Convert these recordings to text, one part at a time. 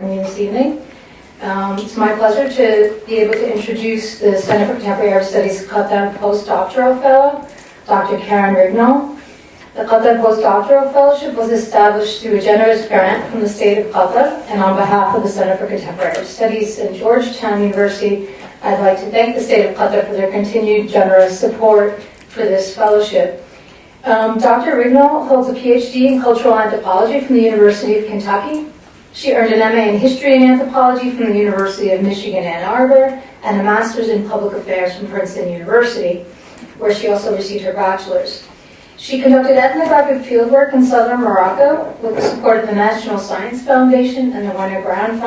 for me this evening. It's my pleasure to be able to introduce the Center for Contemporary Arab Studies Qatar Postdoctoral Fellow, Dr. Karen Rignall. The Qatar Postdoctoral Fellowship was established through a generous grant from the state of Qatar and on behalf of the Center for Contemporary Arab Studies in Georgetown University. I'd like to thank the state of Qatar for their continued generous support for this fellowship. Dr. Rignall holds a PhD in cultural anthropology from the University of Kentucky. She earned an MA in history and anthropology from the University of Michigan, Ann Arbor, and a master's in public affairs from Princeton University, where she also received her bachelor's. She conducted ethnographic fieldwork in southern Morocco with the support of the National Science Foundation and the Wenner Grand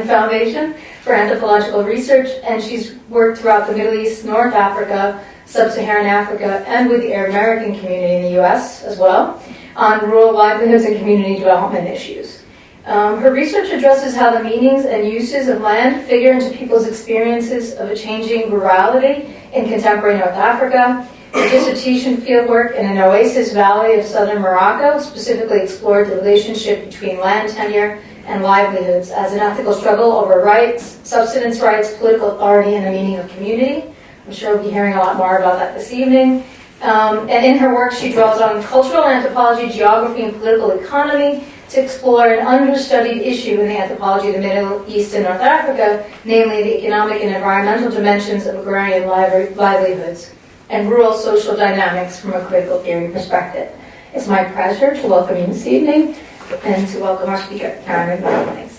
Foundation for Anthropological Research, and she's worked throughout the Middle East, North Africa, Sub-Saharan Africa, and with the Arab American community in the U.S. as well, on rural livelihoods and community development issues. Her research addresses how the meanings and uses of land figure into people's experiences of a changing rurality in contemporary North Africa. Her dissertation fieldwork in an oasis valley of southern Morocco specifically explored the relationship between land tenure and livelihoods as an ethical struggle over rights, subsistence rights, political authority, and the meaning of community. I'm sure we'll be hearing a lot more about that this evening. And in her work, she draws on cultural anthropology, geography, and political economy to explore an understudied issue in the anthropology of the Middle East and North Africa, namely the economic and environmental dimensions of agrarian livelihoods and rural social dynamics from a critical theory perspective. It's my pleasure to welcome you this evening and to welcome our speaker, Karen Rignall. Thanks.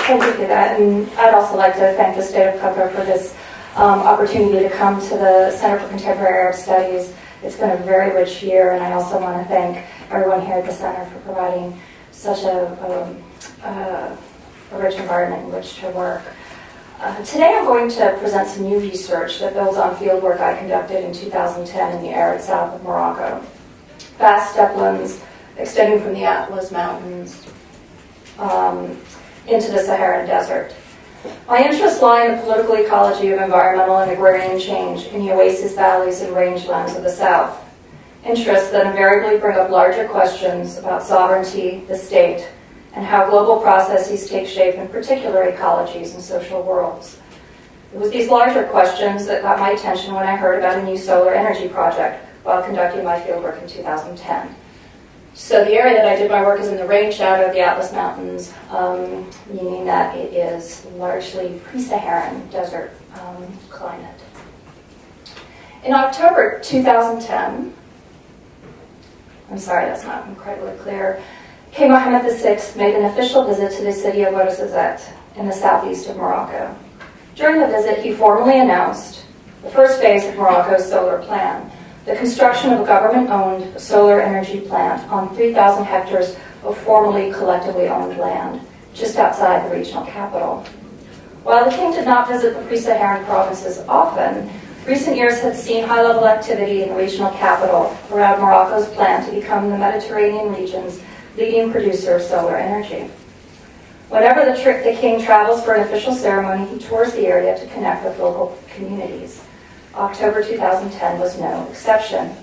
Thank you for that, and I'd also like to thank the state of Qatar for this opportunity to come to the Center for Contemporary Arab Studies. It's been a very rich year, and I also want to thank everyone here at the Center for providing such a rich environment in which to work. Today I'm going to present some new research that builds on fieldwork I conducted in 2010 in the arid south of Morocco. Vast steplands extending from the Atlas Mountains into the Saharan Desert. My interests lie in the political ecology of environmental and agrarian change in the oasis valleys and rangelands of the south. Interests that invariably bring up larger questions about sovereignty, the state, and how global processes take shape in particular ecologies and social worlds. It was these larger questions that got my attention when I heard about a new solar energy project while conducting my fieldwork in 2010. So the area that I did my work is in the rain shadow of the Atlas Mountains, meaning that it is largely pre-Saharan desert climate. In October 2010, I'm sorry, that's not incredibly clear, King Mohammed VI made an official visit to the city of Ouarzazate in the southeast of Morocco. During the visit, he formally announced the first phase of Morocco's solar plan, the construction of a government-owned solar energy plant on 3,000 hectares of formerly collectively owned land, just outside the regional capital. While the king did not visit the pre-Saharan provinces often, recent years had seen high-level activity in the regional capital around Morocco's plan to become the Mediterranean region's leading producer of solar energy. Whenever the king travels for an official ceremony, he tours the area to connect with local communities. October 2010 was no exception.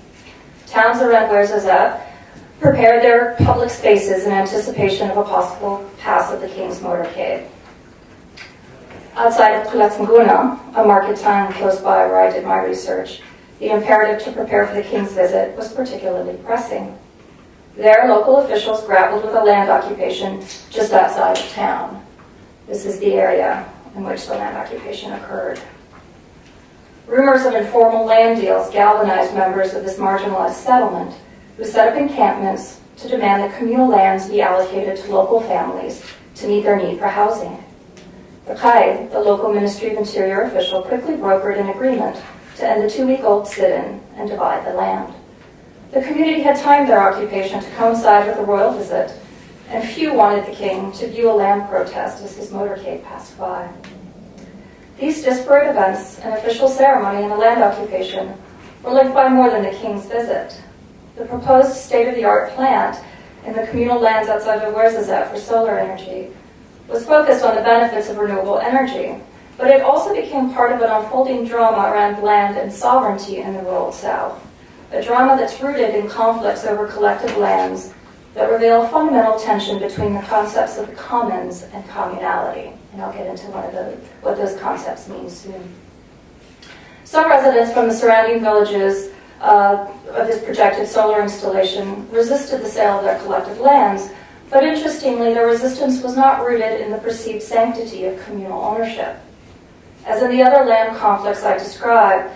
Towns around Ouarzazate prepared their public spaces in anticipation of a possible pass of the king's motorcade. Outside of Khalatsanguna, a market town close by where I did my research, the imperative to prepare for the king's visit was particularly pressing. There, local officials grappled with a land occupation just outside of town. This is the area in which the land occupation occurred. Rumors of informal land deals galvanized members of this marginalized settlement who set up encampments to demand that communal lands be allocated to local families to meet their need for housing. The Qaid, the local Ministry of Interior official, quickly brokered an agreement to end the 2-week-old sit-in and divide the land. The community had timed their occupation to coincide with the royal visit, and few wanted the king to view a land protest as his motorcade passed by. These disparate events, an official ceremony, and a land occupation were linked by more than the king's visit. The proposed state-of-the-art plant in the communal lands outside of Ouarzazate for solar energy was focused on the benefits of renewable energy, but it also became part of an unfolding drama around land and sovereignty in the rural south. a drama that's rooted in conflicts over collective lands that reveal fundamental tension between the concepts of the commons and communality. And I'll get into what those concepts mean soon. Some residents from the surrounding villages of this projected solar installation resisted the sale of their collective lands, but interestingly, their resistance was not rooted in the perceived sanctity of communal ownership. As in the other land conflicts I describe,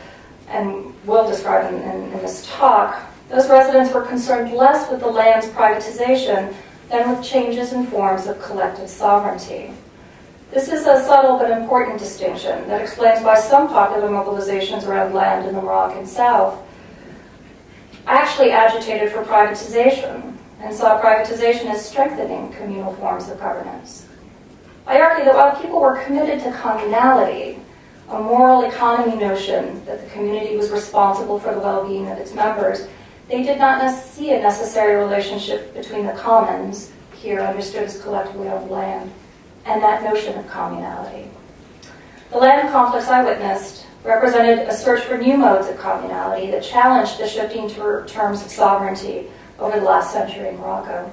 and will describe in this talk, those residents were concerned less with the land's privatization than with changes in forms of collective sovereignty. This is a subtle but important distinction that explains why some popular mobilizations around land in the Moroccan South actually agitated for privatization and saw privatization as strengthening communal forms of governance. I argue that while people were committed to communality, a moral economy notion that the community was responsible for the well-being of its members, they did not see a necessary relationship between the commons, here understood as collectively owned land, and that notion of communality. The land conflicts I witnessed represented a search for new modes of communality that challenged the shifting terms of sovereignty over the last century in Morocco.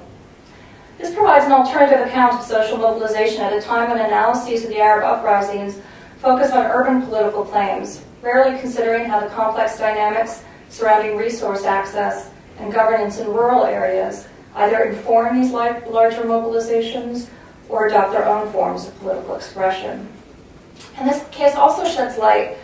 This provides an alternative account of social mobilization at a time when analyses of the Arab uprisings focus on urban political claims, rarely considering how the complex dynamics surrounding resource access and governance in rural areas either inform these larger mobilizations or adopt their own forms of political expression. And this case also sheds light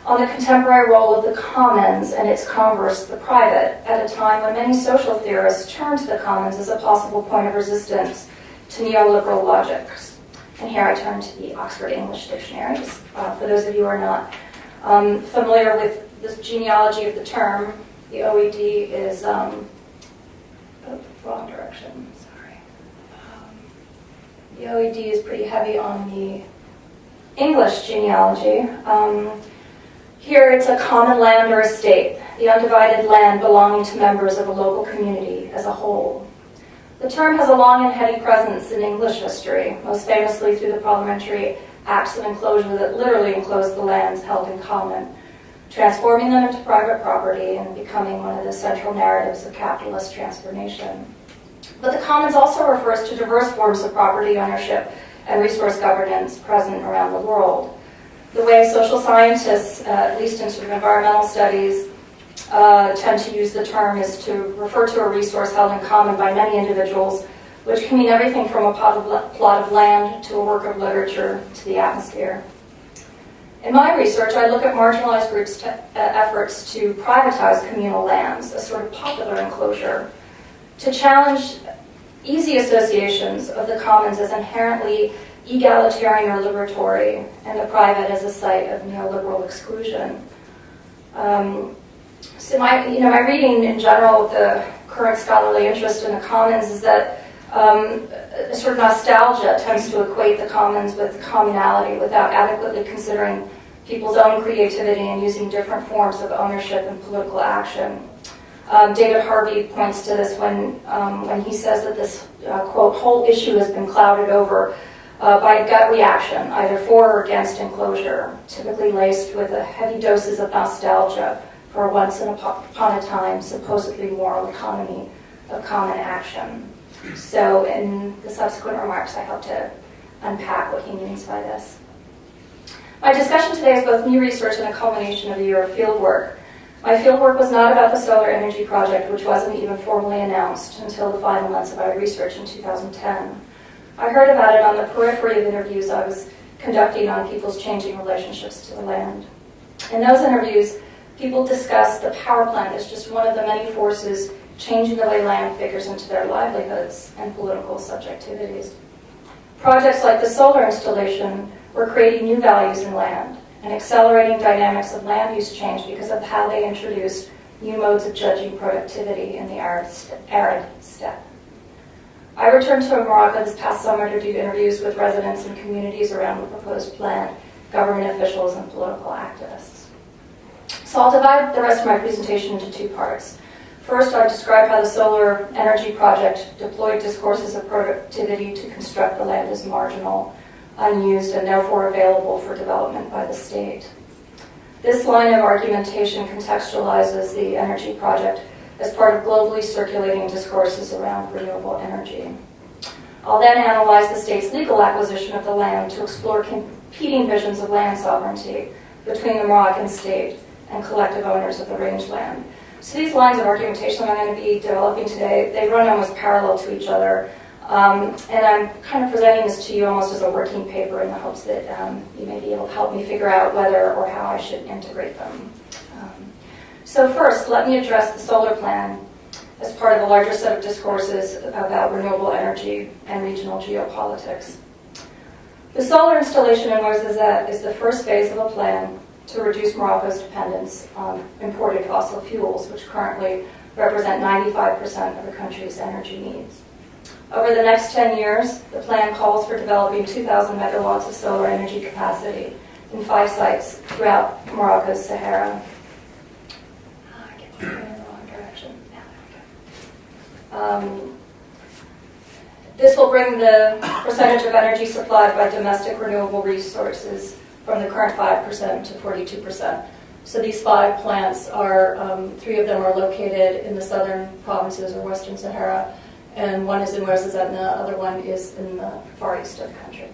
on the contemporary role of the commons and its converse, the private, at a time when many social theorists turn to the commons as a possible point of resistance to neoliberal logics. And here I turn to the Oxford English Dictionaries. For those of you who are not familiar with this genealogy of the term, the OED is, wrong direction, sorry. The OED is pretty heavy on the English genealogy. Here it's a common land or estate, the undivided land belonging to members of a local community as a whole. The term has a long and heady presence in English history, most famously through the parliamentary acts of enclosure that literally enclosed the lands held in common, transforming them into private property and becoming one of the central narratives of capitalist transformation. But the commons also refers to diverse forms of property ownership and resource governance present around the world. The way social scientists, at least in sort of environmental studies, tend to use the term is to refer to a resource held in common by many individuals, which can mean everything from a plot of land to a work of literature to the atmosphere. In my research, I look at marginalized groups' efforts to privatize communal lands, a sort of popular enclosure, to challenge easy associations of the commons as inherently egalitarian or liberatory, and the private as a site of neoliberal exclusion. So my reading in general with the current scholarly interest in the commons is that a sort of nostalgia tends to equate the commons with communality without adequately considering people's own creativity and using different forms of ownership and political action. David Harvey points to this when he says that this, quote, whole issue has been clouded over by a gut reaction, either for or against enclosure, typically laced with heavy doses of nostalgia for a once upon a time supposedly moral economy of common action. So in the subsequent remarks, I hope to unpack what he means by this. My discussion today is both new research and a culmination of a year of fieldwork. My fieldwork was not about the solar energy project, which wasn't even formally announced until the final months of my research in 2010. I heard about it on the periphery of interviews I was conducting on people's changing relationships to the land. In those interviews, people discussed the power plant as just one of the many forces changing the way land figures into their livelihoods and political subjectivities. Projects like the solar installation were creating new values in land and accelerating dynamics of land use change because of how they introduced new modes of judging productivity in the arid steppe. I returned to Morocco this past summer to do interviews with residents and communities around the proposed plant, government officials, and political activists. So I'll divide the rest of my presentation into two parts. First, I'll describe how the solar energy project deployed discourses of productivity to construct the land as marginal, unused, and therefore available for development by the state. This line of argumentation contextualizes the energy project as part of globally circulating discourses around renewable energy. I'll then analyze the state's legal acquisition of the land to explore competing visions of land sovereignty between the Moroccan state and collective owners of the rangeland. So these lines of argumentation I'm going to be developing today, they run almost parallel to each other. And I'm kind of presenting this to you almost as a working paper in the hopes that you may be able to help me figure out whether or how I should integrate them. So first, let me address the solar plan as part of a larger set of discourses about renewable energy and regional geopolitics. The solar installation in Ouarzazate is the first phase of a plan to reduce Morocco's dependence on imported fossil fuels, which currently represent 95% of the country's energy needs. Over the next 10 years, the plan calls for developing 2,000 megawatts of solar energy capacity in 5 sites throughout Morocco's Sahara. I get in the wrong direction. This will bring the percentage of energy supplied by domestic renewable resources from the current 5% to 42%. So these 5 plants are, 3 of them are located in the southern provinces or Western Sahara, and one is in Ouarzazate and the other one is in the far east of the country.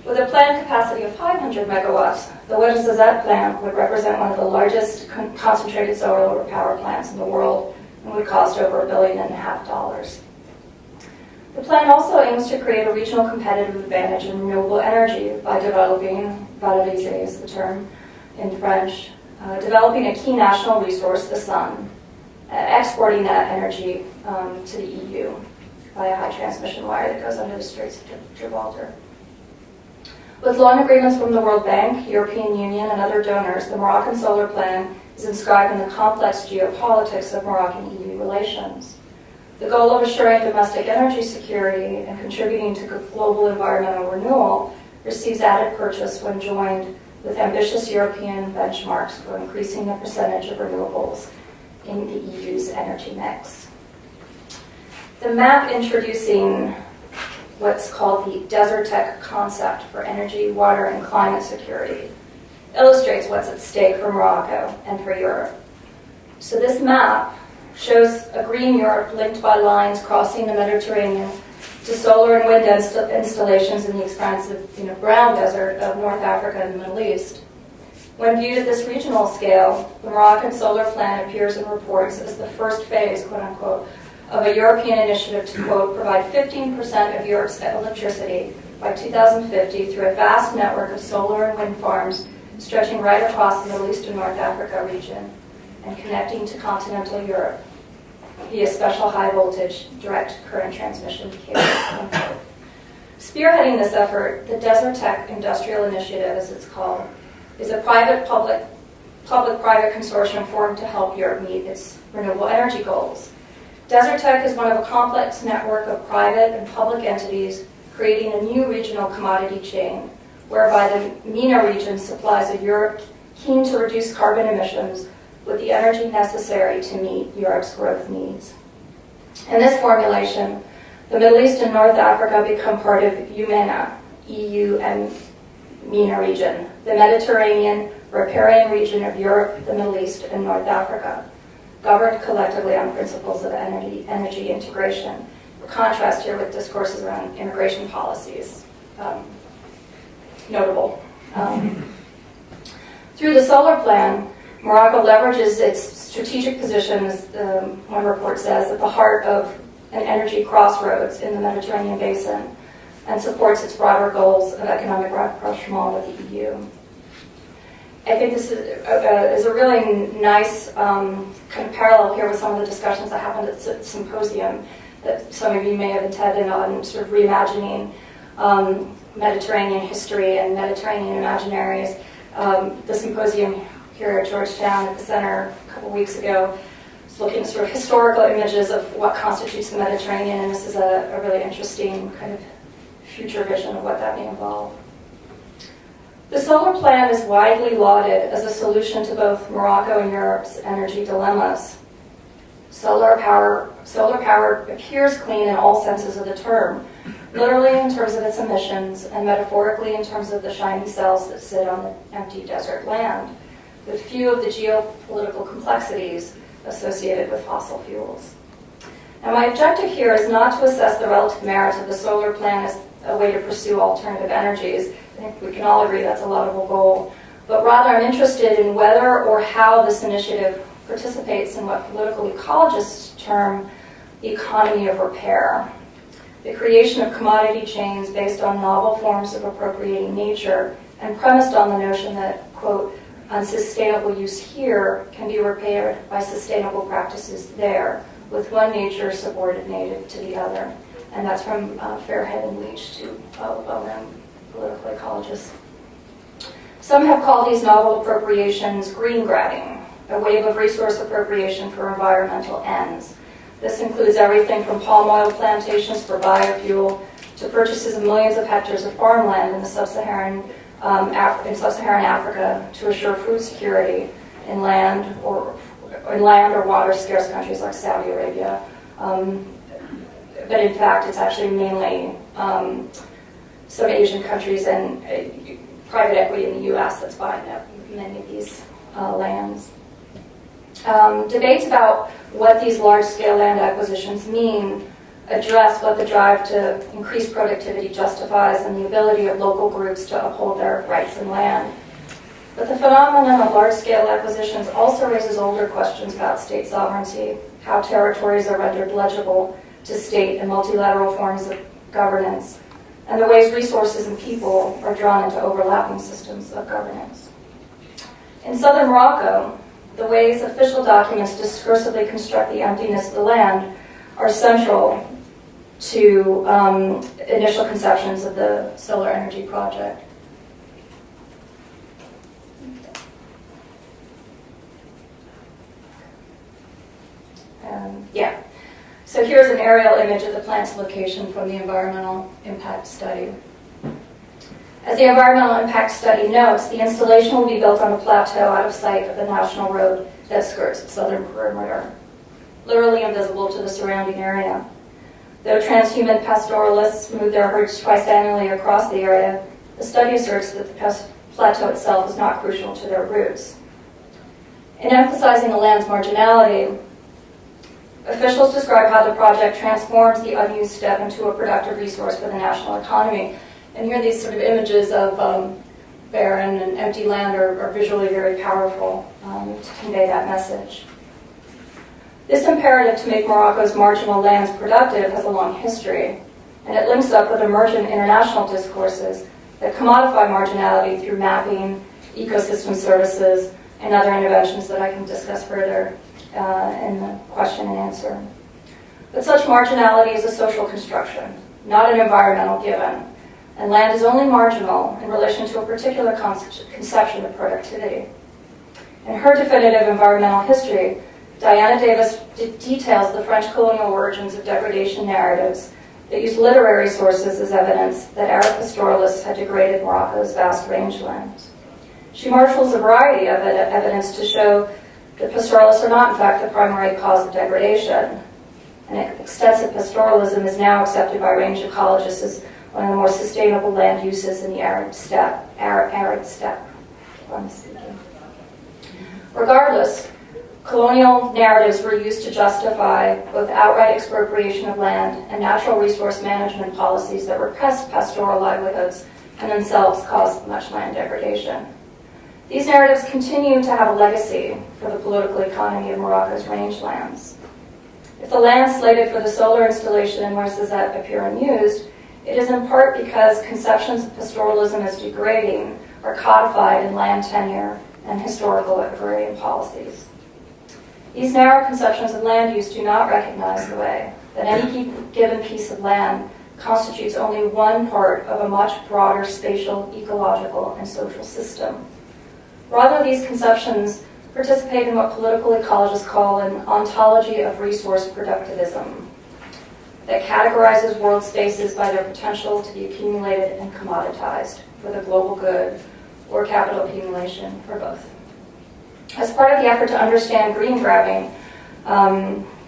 With a planned capacity of 500 megawatts, the Ouarzazate plant would represent one of the largest concentrated solar power plants in the world and would cost over $1.5 billion. The plan also aims to create a regional competitive advantage in renewable energy by developing, privatize is the term in French, developing a key national resource, the sun, exporting that energy to the EU by a high transmission wire that goes under the Straits of Gibraltar. With loan agreements from the World Bank, European Union, and other donors, the Moroccan solar plan is inscribed in the complex geopolitics of Moroccan-EU relations. The goal of assuring domestic energy security and contributing to global environmental renewal receives added purchase when joined with ambitious European benchmarks for increasing the percentage of renewables in the EU's energy mix. The map introducing what's called the Desertec concept for energy, water, and climate security illustrates what's at stake for Morocco and for Europe. So this map shows a green Europe linked by lines crossing the Mediterranean to solar and wind installations in the expansive brown desert of North Africa and the Middle East. When viewed at this regional scale, the Moroccan solar plan appears in reports as the first phase, quote unquote, of a European initiative to, quote, provide 15% of Europe's electricity by 2050 through a vast network of solar and wind farms stretching right across the Middle East and North Africa region and connecting to continental Europe via special high-voltage direct current transmission cables. Spearheading this effort, the Desertec Industrial Initiative, as it's called, is a public-private consortium formed to help Europe meet its renewable energy goals. Desertec is one of a complex network of private and public entities creating a new regional commodity chain, whereby the MENA region supplies a Europe keen to reduce carbon emissions with the energy necessary to meet Europe's growth needs. In this formulation, the Middle East and North Africa become part of EUMENA, EU and MENA region, the Mediterranean riparian region of Europe, the Middle East, and North Africa, governed collectively on principles of energy integration. For contrast here with discourses around immigration policies. Notable. Through the solar plan, Morocco leverages its strategic position, as one report says, at the heart of an energy crossroads in the Mediterranean basin and supports its broader goals of economic rapprochement with the EU. I think this is a really nice kind of parallel here with some of the discussions that happened at the symposium that some of you may have attended on sort of reimagining Mediterranean history and Mediterranean imaginaries. The symposium here at Georgetown at the center a couple weeks ago was looking at sort of historical images of what constitutes the Mediterranean, and this is a really interesting kind of future vision of what that may involve. The solar plan is widely lauded as a solution to both Morocco and Europe's energy dilemmas. Solar power appears clean in all senses of the term, literally in terms of its emissions, and metaphorically in terms of the shiny cells that sit on the empty desert land, with few of the geopolitical complexities associated with fossil fuels. Now, my objective here is not to assess the relative merits of the solar plan as a way to pursue alternative energies. I think we can all agree that's a laudable goal. But rather, I'm interested in whether or how this initiative participates in what political ecologists term the economy of repair, the creation of commodity chains based on novel forms of appropriating nature and premised on the notion that, quote, unsustainable use here can be repaired by sustainable practices there, with one nature subordinated to the other. And that's from Fairhead and Leach, two well-known political ecologists. Some have called these novel appropriations green grabbing, a wave of resource appropriation for environmental ends. This includes everything from palm oil plantations for biofuel to purchases of millions of hectares of farmland in sub-Saharan Africa to assure food security in land or water scarce countries like Saudi Arabia. But in fact, it's actually mainly some Asian countries and private equity in the U.S. that's buying up many of these lands. Debates about what these large-scale land acquisitions mean address what the drive to increase productivity justifies and the ability of local groups to uphold their rights in land. But the phenomenon of large-scale acquisitions also raises older questions about state sovereignty, how territories are rendered legible to state and multilateral forms of governance, and the ways resources and people are drawn into overlapping systems of governance. In southern Morocco, the ways official documents discursively construct the emptiness of the land are central to initial conceptions of the solar energy project. So here's an aerial image of the plant's location from the environmental impact study. As the environmental impact study notes, the installation will be built on a plateau out of sight of the national road that skirts its southern perimeter, literally invisible to the surrounding area. Though transhuman pastoralists move their herds twice annually across the area, the study asserts that the plateau itself is not crucial to their routes. In emphasizing the land's marginality, officials describe how the project transforms the unused steppe into a productive resource for the national economy. And here these sort of images of barren and empty land are visually very powerful to convey that message. This imperative to make Morocco's marginal lands productive has a long history, and it links up with emergent international discourses that commodify marginality through mapping, ecosystem services, and other interventions that I can discuss further in the question and answer. But such marginality is a social construction, not an environmental given, and land is only marginal in relation to a particular conception of productivity. In her definitive environmental history, Diana Davis details the French colonial origins of degradation narratives that use literary sources as evidence that Arab pastoralists had degraded Morocco's vast rangelands. She marshals a variety of evidence to show that pastoralists are not, in fact, the primary cause of degradation. And extensive pastoralism is now accepted by range ecologists as one of the more sustainable land uses in the arid steppe. Regardless, colonial narratives were used to justify both outright expropriation of land and natural resource management policies that repressed pastoral livelihoods and themselves caused much land degradation. These narratives continue to have a legacy for the political economy of Morocco's rangelands. If the land slated for the solar installation in Ouarzazate appear unused, it is in part because conceptions of pastoralism as degrading are codified in land tenure and historical agrarian policies. These narrow conceptions of land use do not recognize the way that any given piece of land constitutes only one part of a much broader spatial, ecological, and social system. Rather, these conceptions participate in what political ecologists call an ontology of resource productivism that categorizes world spaces by their potential to be accumulated and commoditized for the global good or capital accumulation, or both. As part of the effort to understand green grabbing,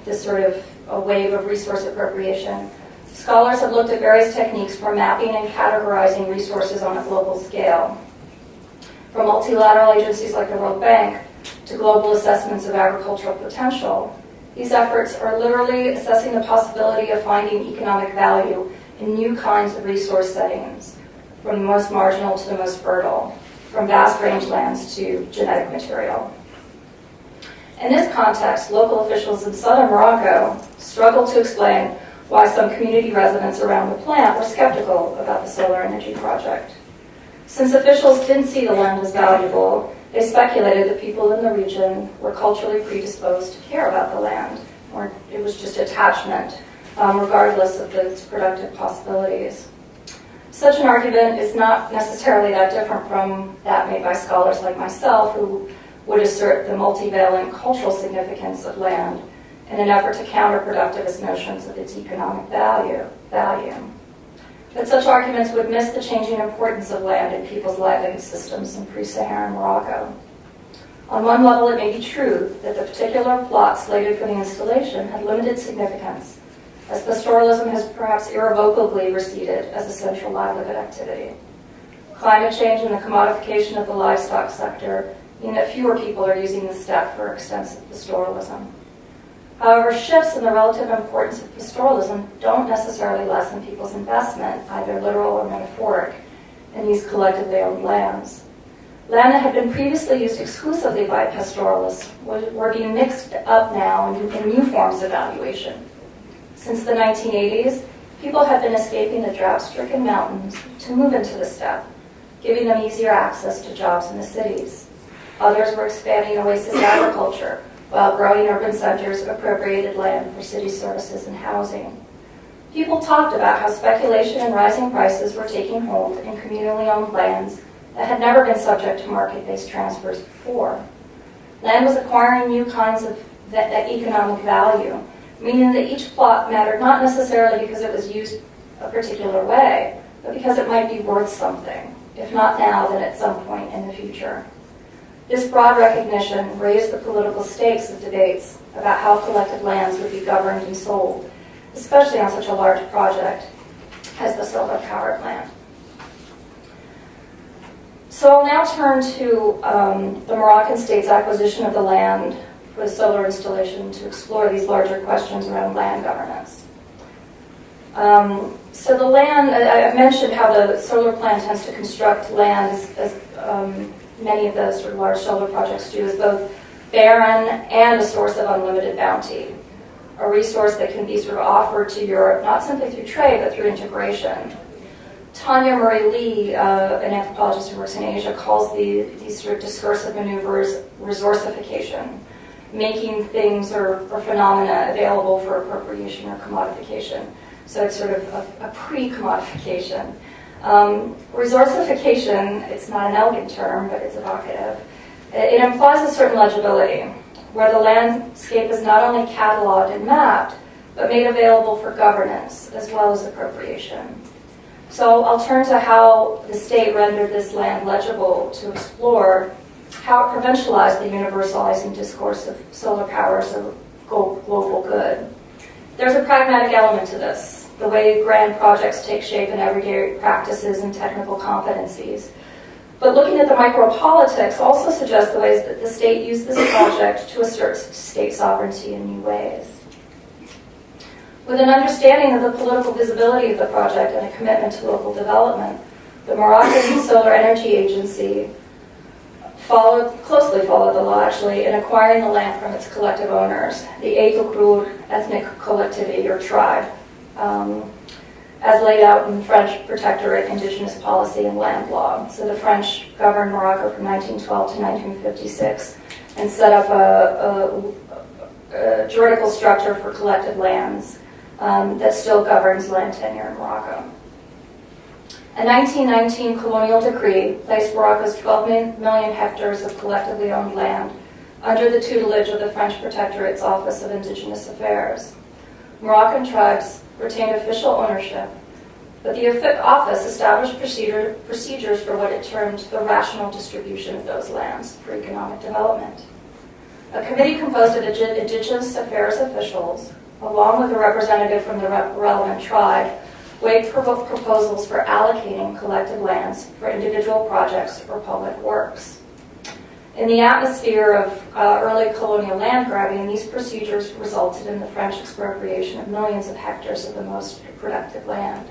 this sort of a wave of resource appropriation, Scholars have looked at various techniques for mapping and categorizing resources on a global scale. From multilateral agencies like the World Bank to global assessments of agricultural potential, these efforts are literally assessing the possibility of finding economic value in new kinds of resource settings, from the most marginal to the most fertile, from vast rangelands to genetic material. In this context, local officials in southern Morocco struggled to explain why some community residents around the plant were skeptical about the solar energy project. Since officials didn't see the land as valuable, they speculated that people in the region were culturally predisposed to care about the land, or it was just attachment, regardless of its productive possibilities. Such an argument is not necessarily that different from that made by scholars like myself, who would assert the multivalent cultural significance of land in an effort to counter productivist notions of its economic value. But such arguments would miss the changing importance of land in people's livelihood systems in pre-Saharan Morocco. On one level, it may be true that the particular plot slated for the installation had limited significance, as pastoralism has perhaps irrevocably receded as a central livelihood activity. Climate change and the commodification of the livestock sector mean that fewer people are using the steppe for extensive pastoralism. However, shifts in the relative importance of pastoralism don't necessarily lessen people's investment, either literal or metaphoric, in these collectively owned lands. Land that had been previously used exclusively by pastoralists were being mixed up now in new forms of valuation. Since the 1980s, people had been escaping the drought-stricken mountains to move into the steppe, giving them easier access to jobs in the cities. Others were expanding oasis agriculture, while growing urban centers appropriated land for city services and housing. People talked about how speculation and rising prices were taking hold in communally owned lands that had never been subject to market-based transfers before. Land was acquiring new kinds of economic value, meaning that each plot mattered not necessarily because it was used a particular way, but because it might be worth something, if not now, then at some point in the future. This broad recognition raised the political stakes of debates about how collected lands would be governed and sold, especially on such a large project as the solar power plant. So I'll now turn to the Moroccan state's acquisition of the land for the solar installation to explore these larger questions around land governance. So the land, I've mentioned how the solar plant tends to construct land as many of the sort of large solar projects do, is both barren and a source of unlimited bounty, a resource that can be sort of offered to Europe, not simply through trade, but through integration. Tanya Murray Lee, an anthropologist who works in Asia, calls these sort of discursive maneuvers resourcification, making things or phenomena available for appropriation or commodification. So it's sort of a pre-commodification. Resourcification, it's not an elegant term, but it's evocative. It implies a certain legibility, where the landscape is not only cataloged and mapped, but made available for governance as well as appropriation. So I'll turn to how the state rendered this land legible to explore how it provincialized the universalizing discourse of solar power as a global good. There's a pragmatic element to this, the way grand projects take shape in everyday practices and technical competencies. But looking at the micropolitics also suggests the ways that the state used this project to assert state sovereignty in new ways. With an understanding of the political visibility of the project and a commitment to local development, the Moroccan Solar Energy Agency closely followed the law, actually, in acquiring the land from its collective owners, the Enclosures ethnic collectivity or tribe, as laid out in French protectorate indigenous policy and land law. So the French governed Morocco from 1912 to 1956 and set up a juridical structure for collected lands that still governs land tenure in Morocco. A 1919 colonial decree placed Morocco's 12 million hectares of collectively owned land under the tutelage of the French Protectorate's Office of Indigenous Affairs. Moroccan tribes retained official ownership, but the office established procedures for what it termed the rational distribution of those lands for economic development. A committee composed of Indigenous Affairs officials, along with a representative from the relevant tribe, weighed proposals for allocating collective lands for individual projects or public works. In the atmosphere of early colonial land grabbing, these procedures resulted in the French expropriation of millions of hectares of the most productive land.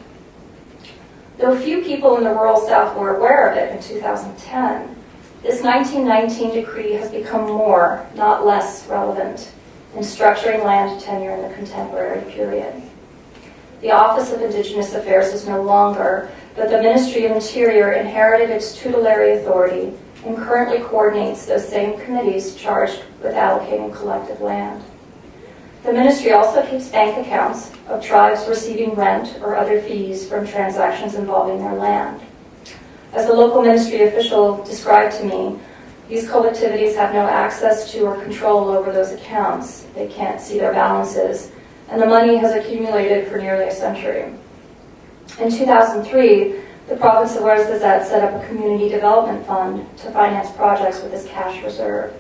Though few people in the rural South were aware of it in 2010, this 1919 decree has become more, not less, relevant in structuring land tenure in the contemporary period. The Office of Indigenous Affairs is no longer, but the Ministry of Interior inherited its tutelary authority and currently coordinates those same committees charged with allocating collective land. The ministry also keeps bank accounts of tribes receiving rent or other fees from transactions involving their land. As the local ministry official described to me, these collectivities have no access to or control over those accounts. They can't see their balances, and the money has accumulated for nearly a century. In 2003, the province of Ouarzazate set up a community development fund to finance projects with this cash reserve.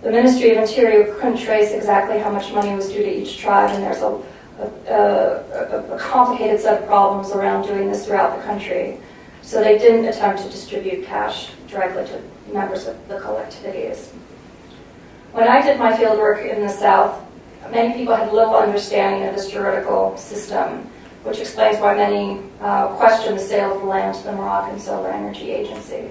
The Ministry of Interior couldn't trace exactly how much money was due to each tribe, and there's a complicated set of problems around doing this throughout the country. So they didn't attempt to distribute cash directly to members of the collectivities. When I did my fieldwork in the South, many people had little understanding of this juridical system, which explains why many question the sale of the land to the Moroccan Solar Energy Agency.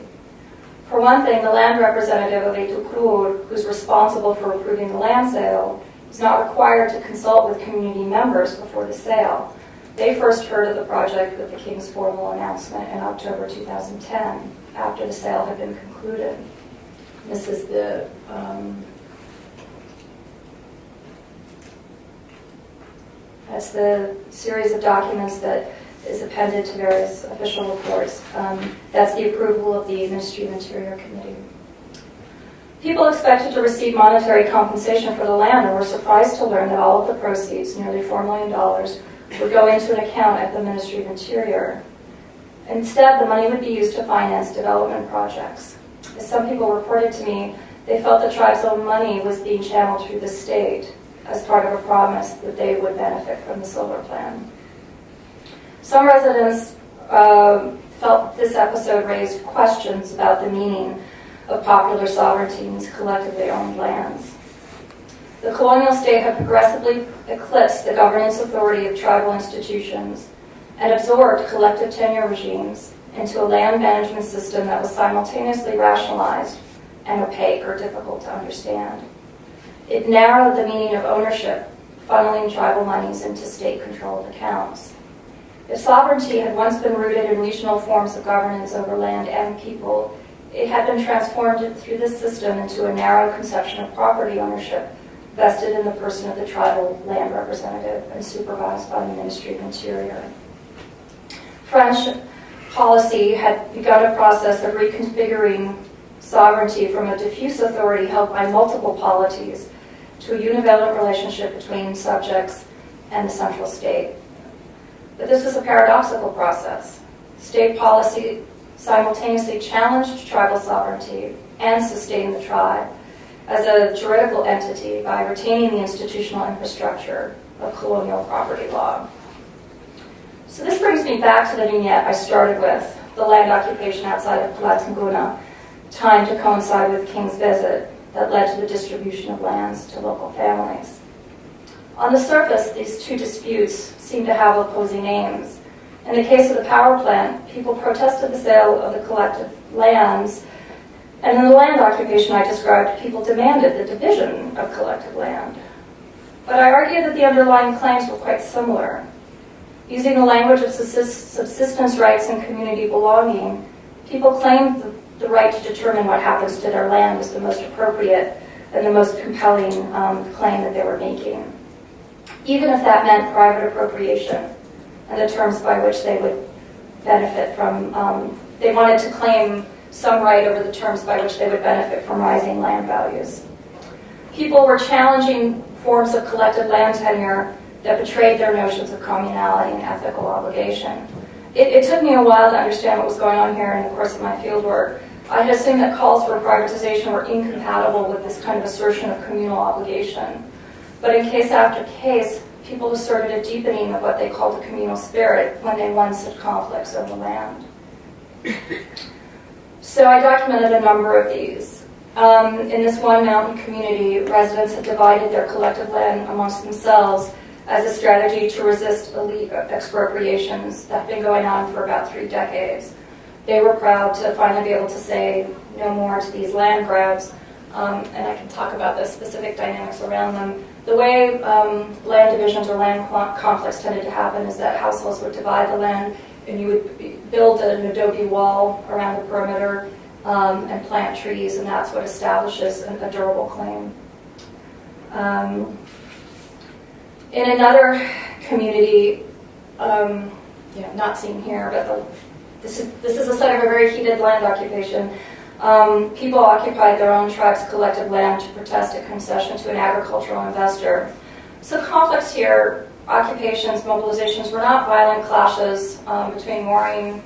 For one thing, the land representative of Enclosures, who's responsible for approving the land sale, is not required to consult with community members before the sale. They first heard of the project with the King's formal announcement in October 2010, after the sale had been concluded. This is the that's the series of documents that is appended to various official reports. That's the approval of the Ministry of Interior Committee. People expected to receive monetary compensation for the land and were surprised to learn that all of the proceeds, nearly $4 million, would go into an account at the Ministry of Interior. Instead, the money would be used to finance development projects. As some people reported to me, they felt the tribe's own money was being channeled through the state as part of a promise that they would benefit from the solar plan. Some residents felt this episode raised questions about the meaning of popular sovereignty in these collectively owned lands. The colonial state had progressively eclipsed the governance authority of tribal institutions and absorbed collective tenure regimes into a land management system that was simultaneously rationalized and opaque or difficult to understand. It narrowed the meaning of ownership, funneling tribal monies into state-controlled accounts. If sovereignty had once been rooted in regional forms of governance over land and people, it had been transformed through this system into a narrow conception of property ownership vested in the person of the tribal land representative and supervised by the Ministry of Interior. French policy had begun a process of reconfiguring sovereignty from a diffuse authority held by multiple polities to a univalent relationship between subjects and the central state. But this was a paradoxical process. State policy simultaneously challenged tribal sovereignty and sustained the tribe as a juridical entity by retaining the institutional infrastructure of colonial property law. So this brings me back to the vignette I started with, the land occupation outside of Platanguna, timed to coincide with the King's visit that led to the distribution of lands to local families. On the surface, these two disputes seem to have opposing aims. In the case of the power plant, people protested the sale of the collective lands, and in the land occupation I described, people demanded the division of collective land. But I argue that the underlying claims were quite similar. Using the language of subsistence rights and community belonging, people claimed the right to determine what happens to their land was the most appropriate and the most compelling claim that they were making, even if that meant private appropriation and the terms by which they would benefit from, they wanted to claim some right over the terms by which they would benefit from rising land values. People were challenging forms of collective land tenure that betrayed their notions of communality and ethical obligation. It took me a while to understand what was going on here in the course of my fieldwork, I had assumed that calls for privatization were incompatible with this kind of assertion of communal obligation. But in case after case, people asserted a deepening of what they called the communal spirit when they won such conflicts over land. So I documented a number of these. In this one mountain community, residents had divided their collective land amongst themselves as a strategy to resist elite expropriations that have been going on for about 3 decades. They were proud to finally be able to say no more to these land grabs, and I can talk about the specific dynamics around them. The way land divisions or land conflicts tended to happen is that households would divide the land, and you would build an adobe wall around the perimeter and plant trees, and that's what establishes a durable claim. In another community, not seen here, but this is a site of a very heated land occupation. People occupied their own tribe's collective land to protest a concession to an agricultural investor. So conflicts here, occupations, mobilizations, were not violent clashes between warring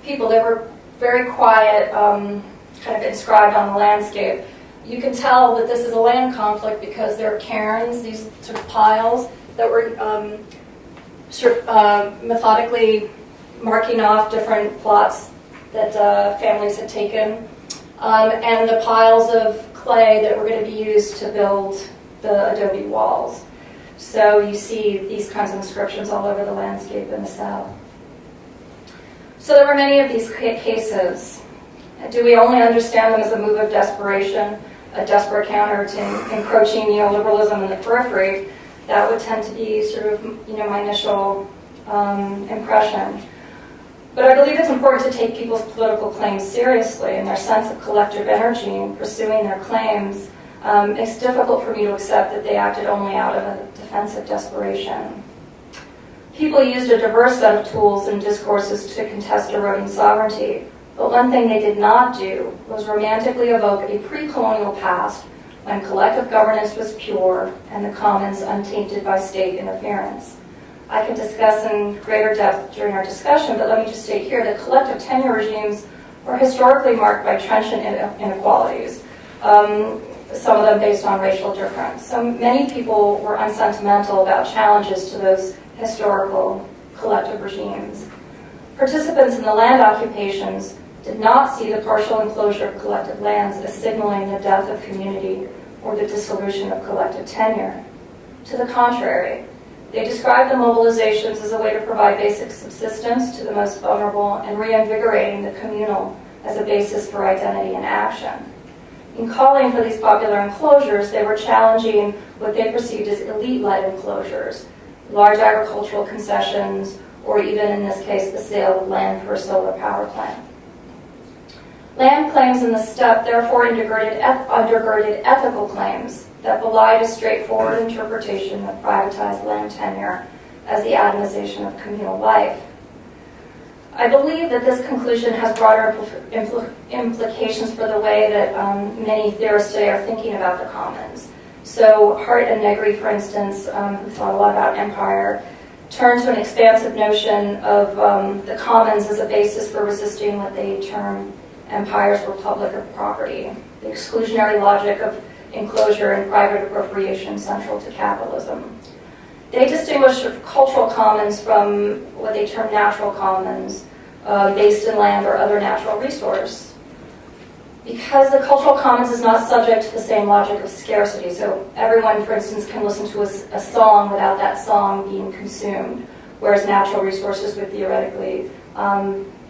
people. They were very quiet, kind of inscribed on the landscape. You can tell that this is a land conflict because there are cairns, these sort of piles that were methodically marking off different plots that families had taken, and the piles of clay that were going to be used to build the adobe walls. So you see these kinds of inscriptions all over the landscape in the south. So there were many of these cases. Do we only understand them as a move of desperation, a desperate counter to encroaching neoliberalism in the periphery? That would tend to be sort of, my initial impression. But I believe it's important to take people's political claims seriously and their sense of collective energy in pursuing their claims. It's difficult for me to accept that they acted only out of a defensive desperation. People used a diverse set of tools and discourses to contest eroding sovereignty, but one thing they did not do was romantically evoke a pre-colonial past when collective governance was pure and the commons untainted by state interference. I can discuss in greater depth during our discussion, but let me just state here that collective tenure regimes were historically marked by trenchant inequalities, some of them based on racial difference. So many people were unsentimental about challenges to those historical collective regimes. Participants in the land occupations did not see the partial enclosure of collective lands as signaling the death of community or the dissolution of collective tenure. To the contrary, they described the mobilizations as a way to provide basic subsistence to the most vulnerable and reinvigorating the communal as a basis for identity and action. In calling for these popular enclosures, they were challenging what they perceived as elite-led enclosures, large agricultural concessions, or even in this case, the sale of land for a solar power plant. Land claims in the steppe therefore undergirded ethical claims that belied a straightforward interpretation of privatized land tenure as the atomization of communal life. I believe that this conclusion has broader implications for the way that many theorists today are thinking about the commons. So Hart and Negri, for instance, who thought a lot about empire, turned to an expansive notion of the commons as a basis for resisting what they term empire's republic of property, the exclusionary logic of enclosure and private appropriation central to capitalism. They distinguish cultural commons from what they term natural commons, based in land or other natural resource. Because the cultural commons is not subject to the same logic of scarcity, so everyone, for instance, can listen to a song without that song being consumed, whereas natural resources would theoretically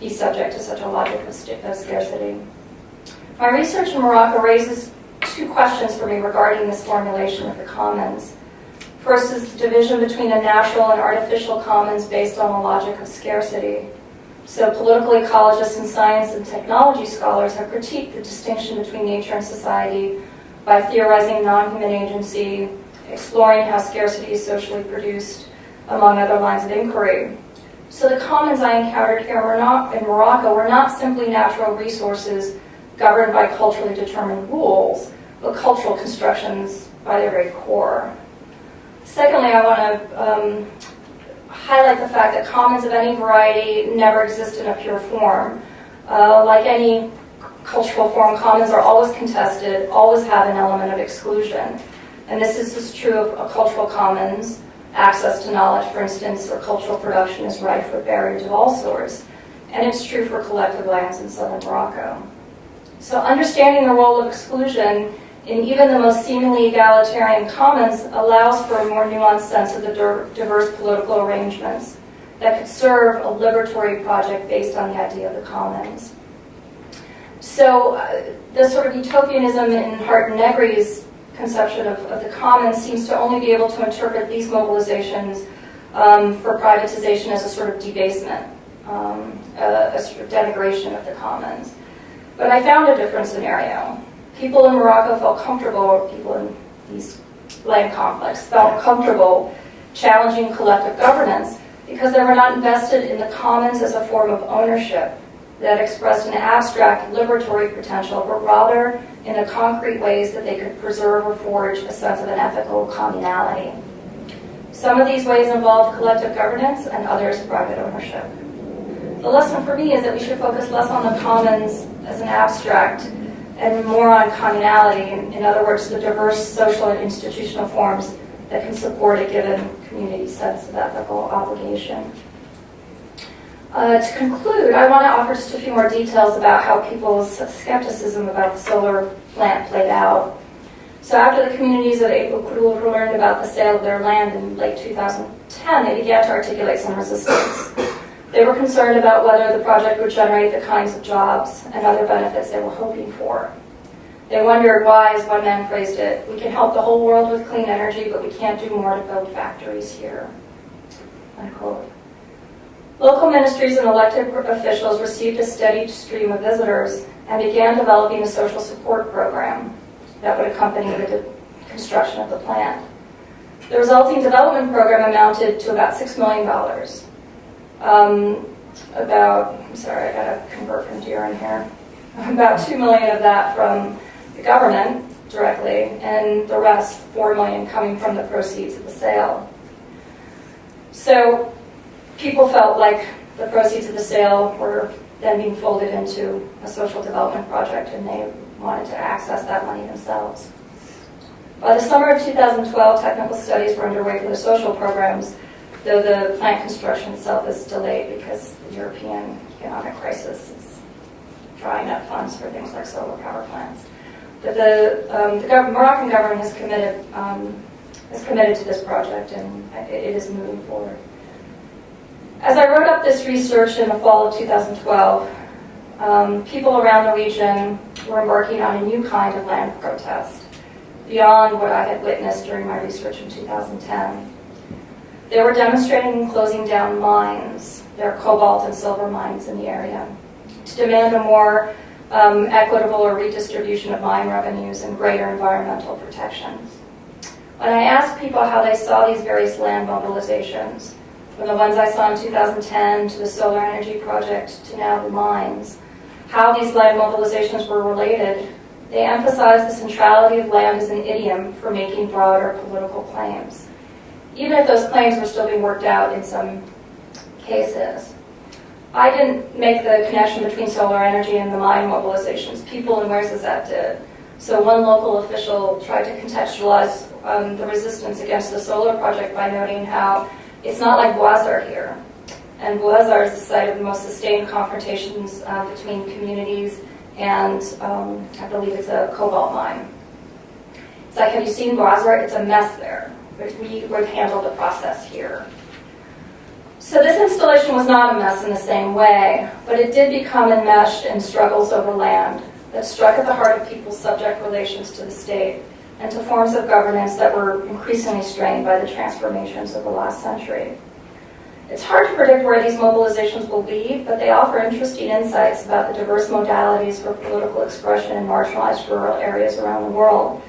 be subject to such a logic of scarcity. My research in Morocco raises 2 questions for me regarding this formulation of the commons. First is the division between a natural and artificial commons based on a logic of scarcity. So political ecologists and science and technology scholars have critiqued the distinction between nature and society by theorizing non-human agency, exploring how scarcity is socially produced, among other lines of inquiry. So the commons I encountered here in Morocco were not simply natural resources governed by culturally determined rules, but cultural constructions by their very core. Secondly, I want to highlight the fact that commons of any variety never exist in a pure form. Like any cultural form commons are always contested, always have an element of exclusion. And this is true of cultural commons. Access to knowledge, for instance, or cultural production is rife with barriers of all sorts. And it's true for collective lands in southern Morocco. So understanding the role of exclusion in even the most seemingly egalitarian commons allows for a more nuanced sense of the diverse political arrangements that could serve a liberatory project based on the idea of the commons. So the sort of utopianism in Hart and Negri's conception of the commons seems to only be able to interpret these mobilizations for privatization as a sort of debasement, a sort of denigration of the commons. But I found a different scenario. People in Morocco felt comfortable, people in these land conflicts felt comfortable challenging collective governance because they were not invested in the commons as a form of ownership that expressed an abstract liberatory potential, but rather in the concrete ways that they could preserve or forge a sense of an ethical communality. Some of these ways involved collective governance and others private ownership. The lesson for me is that we should focus less on the commons as an abstract and more on communality, in other words, the diverse social and institutional forms that can support a given community sense of ethical obligation. To conclude, I want to offer just a few more details about how people's skepticism about the solar plant played out. So after the communities of Enclosures learned about the sale of their land in late 2010, they began to articulate some resistance. They were concerned about whether the project would generate the kinds of jobs and other benefits they were hoping for. They wondered why, as one man phrased it, we can help the whole world with clean energy, but we can't do more to build factories here. Unquote. Local ministries and elected officials received a steady stream of visitors and began developing a social support program that would accompany the construction of the plant. The resulting development program amounted to about $6 million. I'm sorry, I gotta convert from DRM here. About $2 million of that from the government directly, and the rest, $4 million, coming from the proceeds of the sale. So people felt like the proceeds of the sale were then being folded into a social development project, and they wanted to access that money themselves. By the summer of 2012, technical studies were underway for the social programs, though the plant construction itself is delayed because the European economic crisis is drying up funds for things like solar power plants. But the Moroccan government is committed to this project, and it is moving forward. As I wrote up this research in the fall of 2012, people around the region were embarking on a new kind of land protest, beyond what I had witnessed during my research in 2010. They were demonstrating and closing down mines, there are cobalt and silver mines in the area, to demand a more equitable or redistribution of mine revenues and greater environmental protections. When I asked people how they saw these various land mobilizations, from the ones I saw in 2010 to the solar energy project to now the mines, how these land mobilizations were related, they emphasized the centrality of land as an idiom for making broader political claims, even if those claims were still being worked out in some cases. I didn't make the connection between solar energy and the mine mobilizations. People in Ouarzazate did. So one local official tried to contextualize the resistance against the solar project by noting how it's not like Boazar here. And Boazar is the site of the most sustained confrontations between communities and I believe it's a cobalt mine. It's like, have you seen Boazar? It's a mess there. But we would handle the process here. So this installation was not a mess in the same way, but it did become enmeshed in struggles over land that struck at the heart of people's subject relations to the state and to forms of governance that were increasingly strained by the transformations of the last century. It's hard to predict where these mobilizations will lead, but they offer interesting insights about the diverse modalities for political expression in marginalized rural areas around the world.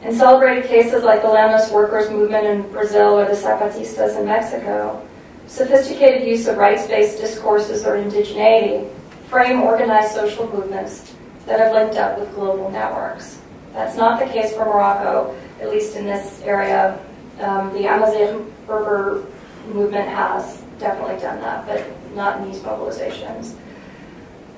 In celebrated cases like the landless workers movement in Brazil or the Zapatistas in Mexico, sophisticated use of rights-based discourses or indigeneity frame organized social movements that have linked up with global networks. That's not the case for Morocco, at least in this area. The Amazigh Berber movement has definitely done that, but not in these mobilizations.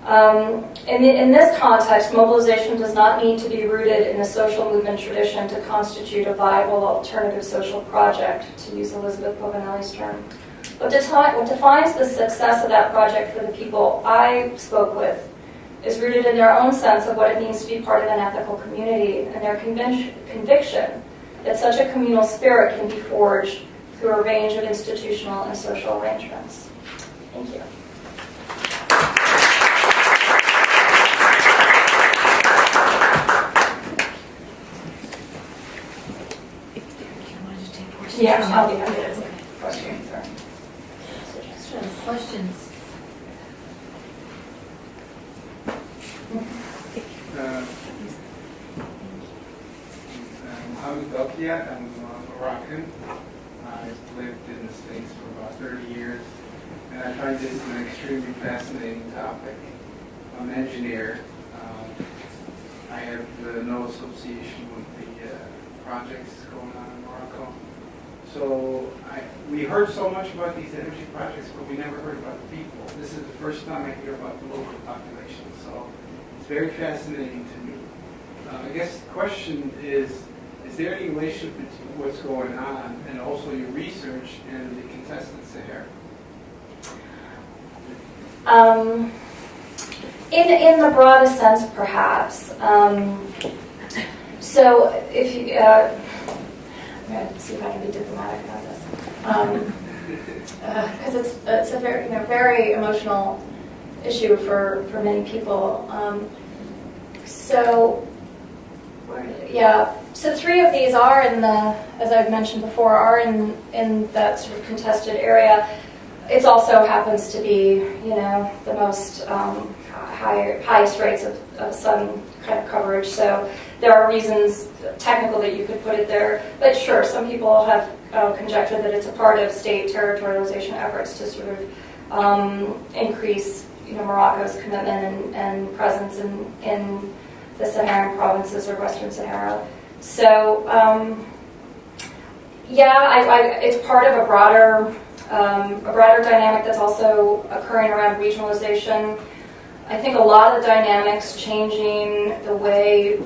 In this context, mobilization does not need to be rooted in a social movement tradition to constitute a viable alternative social project, to use Elizabeth Povinelli's term. What defines the success of that project for the people I spoke with is rooted in their own sense of what it means to be part of an ethical community and their conviction that such a communal spirit can be forged through a range of institutional and social arrangements. Thank you. Yeah, I'll be happy to take questions or suggestions. Questions? I'm Belkia. I'm Moroccan. I've lived in the States for about 30 years, and I find this an extremely fascinating topic. I'm an engineer. I have no association with the projects going on in Morocco. So we heard so much about these energy projects, but we never heard about the people. This is the first time I hear about the local population, so it's very fascinating to me. I guess the question is there any relationship between what's going on and also your research and the contestants here? In the broadest sense, perhaps. So if you, I'm going to see if I can be diplomatic about this, because it's a very very emotional issue for many people. So 3 of these are in the, as I've mentioned before, are in that sort of contested area. It also happens to be, the most highest rates of sun kind of coverage. So there are reasons, technical, that you could put it there. But sure, some people have conjectured that it's a part of state territorialization efforts to sort of increase, Morocco's commitment and presence in the Saharan provinces or Western Sahara. So, it's part of a broader dynamic that's also occurring around regionalization. I think a lot of the dynamics changing the way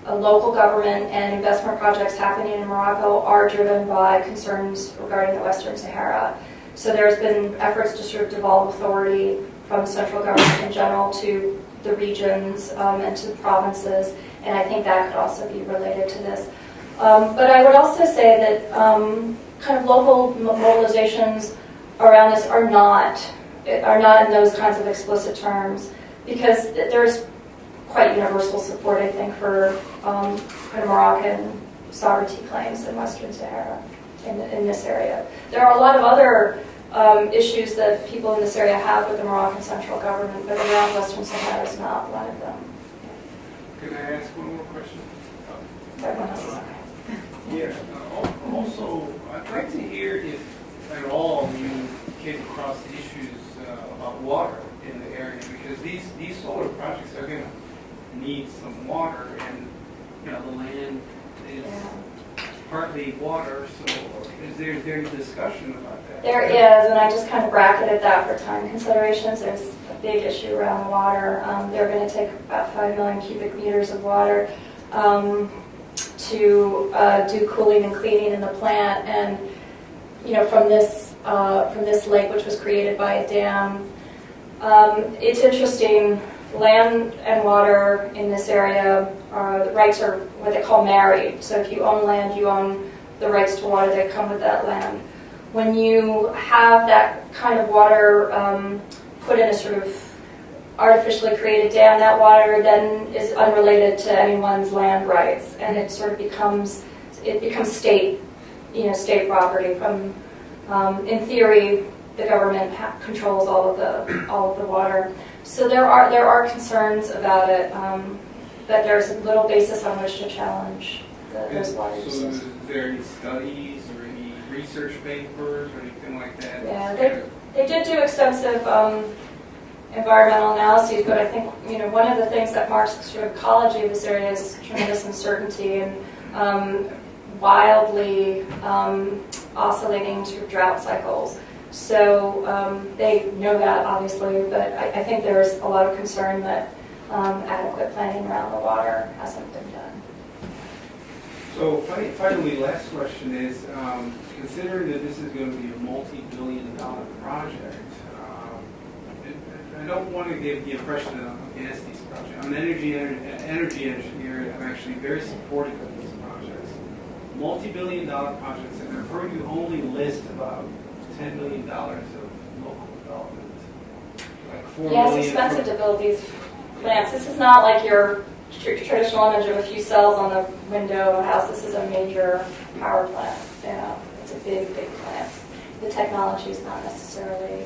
a local government and investment projects happening in Morocco are driven by concerns regarding the Western Sahara. So there's been efforts to sort of devolve authority from the central government in general to the regions and to the provinces, and I think that could also be related to this. But I would also say that kind of local mobilizations around this are not in those kinds of explicit terms, because there's quite universal support, I think, for kind of Moroccan sovereignty claims in Western Sahara in this area. There are a lot of other issues that people in this area have with the Moroccan central government, but around Western Sahara is not one of them. Can I ask one more question? Everyone else is Yeah. Also, I'd like to hear if at all you came across issues about water in the area, because these solar projects are going to need some water, and the land is partly water. So, is there any discussion about that? There is, and I just kind of bracketed that for time considerations. There's a big issue around water. They're going to take about 5 million cubic meters of water to do cooling and cleaning in the plant, and from this lake, which was created by a dam. It's interesting. Land and water in this area, the rights are what they call married. So if you own land, you own the rights to water that come with that land. When you have that kind of water put in a sort of artificially created dam, that water then is unrelated to anyone's land rights, and it sort of becomes state property. From in theory, the government controls all of the water. So there are concerns about it, but there's little basis on which to challenge those water uses. So is there any studies or any research papers or anything like that? Yeah, they did do extensive environmental analyses, but I think one of the things that marks the sort of ecology of this area is tremendous uncertainty and wildly oscillating to drought cycles. So they know that, obviously, but I think there's a lot of concern that adequate planning around the water hasn't been done. So finally, last question is, considering that this is going to be a multi-billion-dollar project, I don't want to give the impression that I'm against these projects. I'm an energy engineer. I'm actually very supportive of these projects. Multi-billion-dollar projects, and I've heard you only list about $10 million of local development. Like $4 Yeah, million it's expensive to build these plants. This is not like your traditional image of a few cells on the window of a house. This is a major power plant. It's a big, big plant. The technology is not necessarily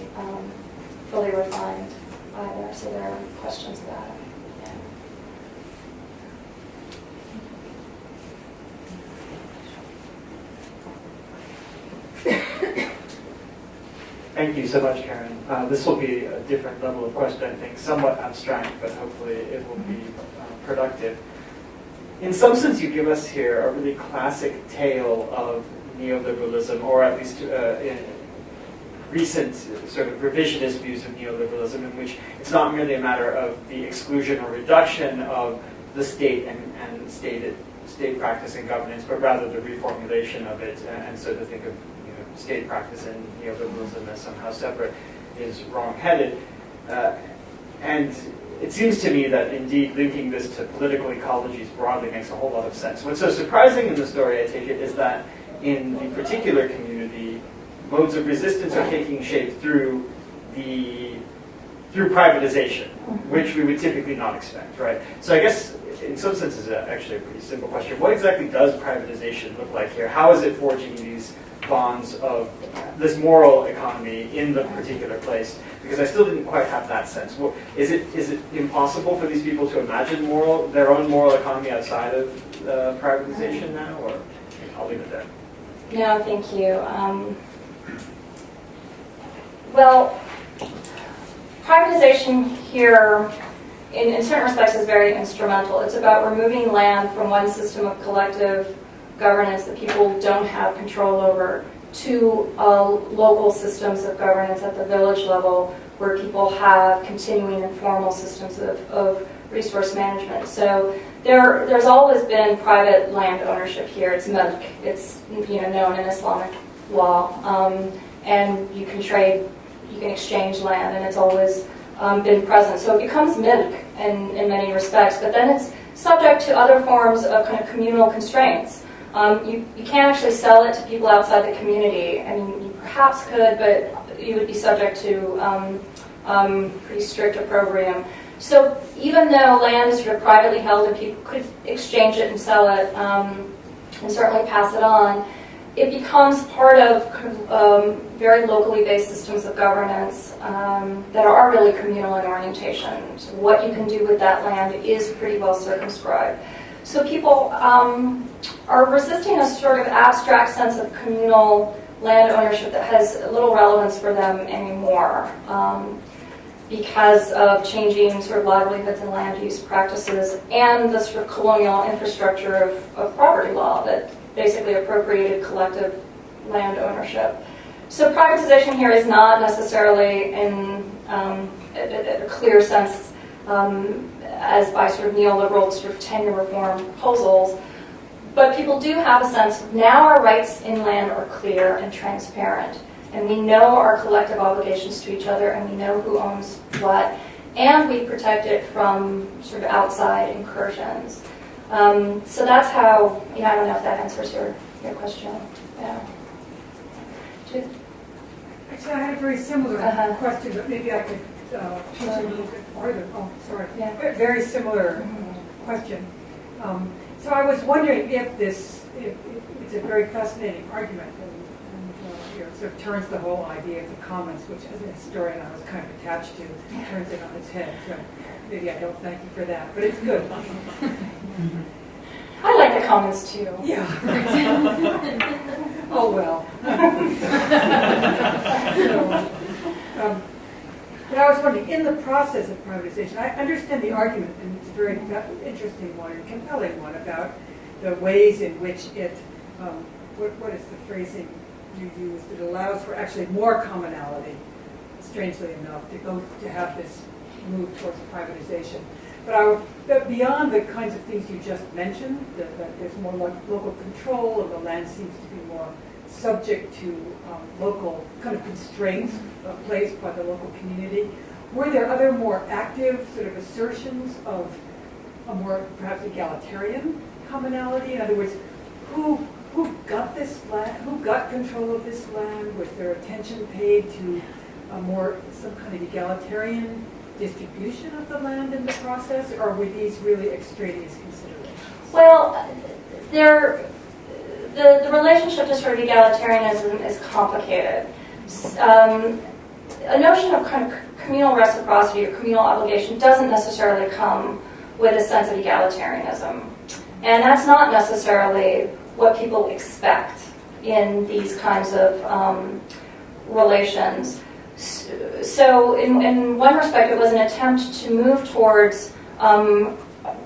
fully refined either, so there are questions about it. Thank you so much, Karen. This will be a different level of question, I think, somewhat abstract, but hopefully it will be productive. In some sense, you give us here a really classic tale of neoliberalism, or at least in recent sort of revisionist views of neoliberalism, in which it's not merely a matter of the exclusion or reduction of the state and state practice and governance, but rather the reformulation of it. And so to think of state practice and neoliberalism as somehow separate is wrong-headed. And it seems to me that indeed linking this to political ecologies broadly makes a whole lot of sense. What's so surprising in the story, I take it, is that in the particular community, modes of resistance are taking shape through privatization, which we would typically not expect, right? So I guess in some sense is actually a pretty simple question. What exactly does privatization look like here? How is it forging these bonds of this moral economy in the particular place? Because I still didn't quite have that sense. Well, is it impossible for these people to imagine their own moral economy outside of privatization now? Or I'll leave it there. No, thank you. Well, privatization here, in certain respects, is very instrumental. It's about removing land from one system of collective governance that people don't have control over to local systems of governance at the village level where people have continuing informal systems of resource management. So there's always been private land ownership here. It's milk. It's known in Islamic law. And you can exchange land, and it's always been present. So it becomes milk in many respects, but then it's subject to other forms of kind of communal constraints. You can't actually sell it to people outside the community. I mean, you perhaps could, but you would be subject to pretty strict opprobrium. So even though land is sort of privately held and people could exchange it and sell it and certainly pass it on, it becomes part of very locally based systems of governance that are really communal in orientation. So what you can do with that land is pretty well circumscribed. So people are resisting a sort of abstract sense of communal land ownership that has little relevance for them anymore because of changing sort of livelihoods and land use practices and the sort of colonial infrastructure of property law that basically appropriated collective land ownership. So privatization here is not necessarily in a clear sense as by sort of neoliberal sort of tenure reform proposals, but people do have a sense of now our rights in land are clear and transparent, and we know our collective obligations to each other, and we know who owns what, and we protect it from sort of outside incursions. So that's how, I don't know if that answers your question. Yeah. Actually, I had a very similar question, but maybe I could teach it a little bit farther. Oh, sorry. Yeah. Very similar question. So I was wondering if it's a very fascinating argument and sort of turns the whole idea of the commons, which as a historian I was kind of attached to, turns it on its head. So maybe I don't thank you for that, but it's good. I like the commons too. Yeah. Oh well. But I was wondering, in the process of privatization, I understand the argument, and it's a very interesting one and compelling one about the ways in which it, what is the phrasing you used, it allows for actually more commonality, strangely enough, to have this move towards privatization. But beyond the kinds of things you just mentioned, that there's more local control, and the land seems to be more subject to local kind of constraints placed by the local community, were there other more active sort of assertions of a more perhaps egalitarian commonality? In other words, who got this land? Who got control of this land? Was there attention paid to some kind of egalitarian distribution of the land in the process, or were these really extraneous considerations? Well, the relationship to sort of egalitarianism is complicated. A notion of kind of communal reciprocity or communal obligation doesn't necessarily come with a sense of egalitarianism. And that's not necessarily what people expect in these kinds of relations. So in one respect, it was an attempt to move towards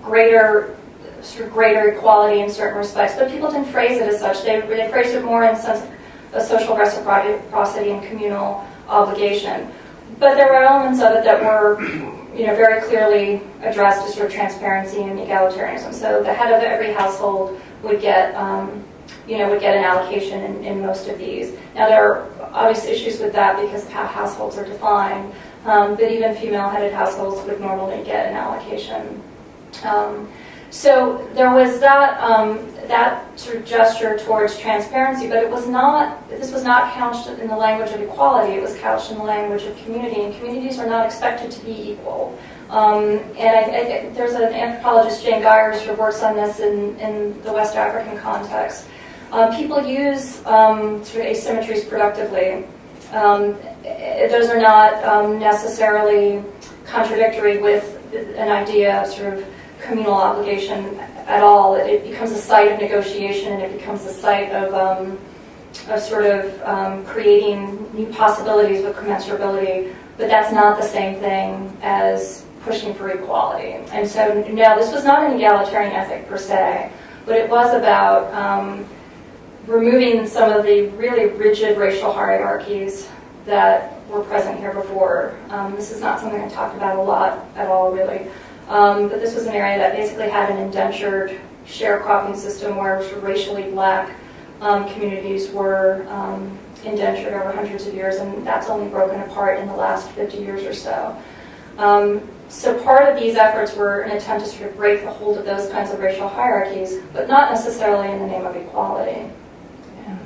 greater equality in certain respects, but people didn't phrase it as such. They phrased it more in the sense of social reciprocity and communal obligation. But there were elements of it that were, very clearly addressed as sort of transparency and egalitarianism. So the head of every household would get an allocation in most of these. Now there are obvious issues with that because of how households are defined, but even female-headed households would normally get an allocation. So there was that sort of gesture towards transparency, but this was not couched in the language of equality, it was couched in the language of community, and communities are not expected to be equal. And there's an anthropologist, Jane Gyers, who works on this in the West African context. People use sort of asymmetries productively. Those are not necessarily contradictory with an idea of sort of communal obligation at all. It becomes a site of negotiation, and it becomes a site of creating new possibilities with commensurability, but that's not the same thing as pushing for equality. And so, no, this was not an egalitarian ethic per se, but it was about removing some of the really rigid racial hierarchies that were present here before. This is not something I talked about a lot at all, really. But this was an area that basically had an indentured sharecropping system where sort of racially black communities were indentured over hundreds of years, and that's only broken apart in the last 50 years or so. So part of these efforts were an attempt to sort of break the hold of those kinds of racial hierarchies, but not necessarily in the name of equality. Yeah.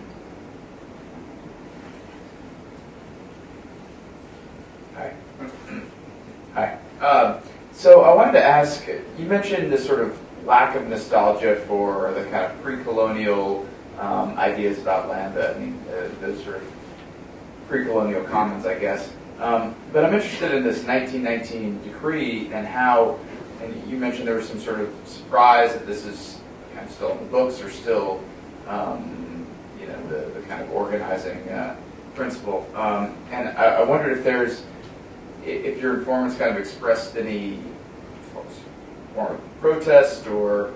Hi. So I wanted to ask, you mentioned this sort of lack of nostalgia for the kind of pre-colonial ideas about land, those sort of pre-colonial commons, I guess. But I'm interested in this 1919 decree and how, and you mentioned there was some sort of surprise that this is kind of still in the books or still, the kind of organizing principle. And I wondered if your informants kind of expressed any form of protest or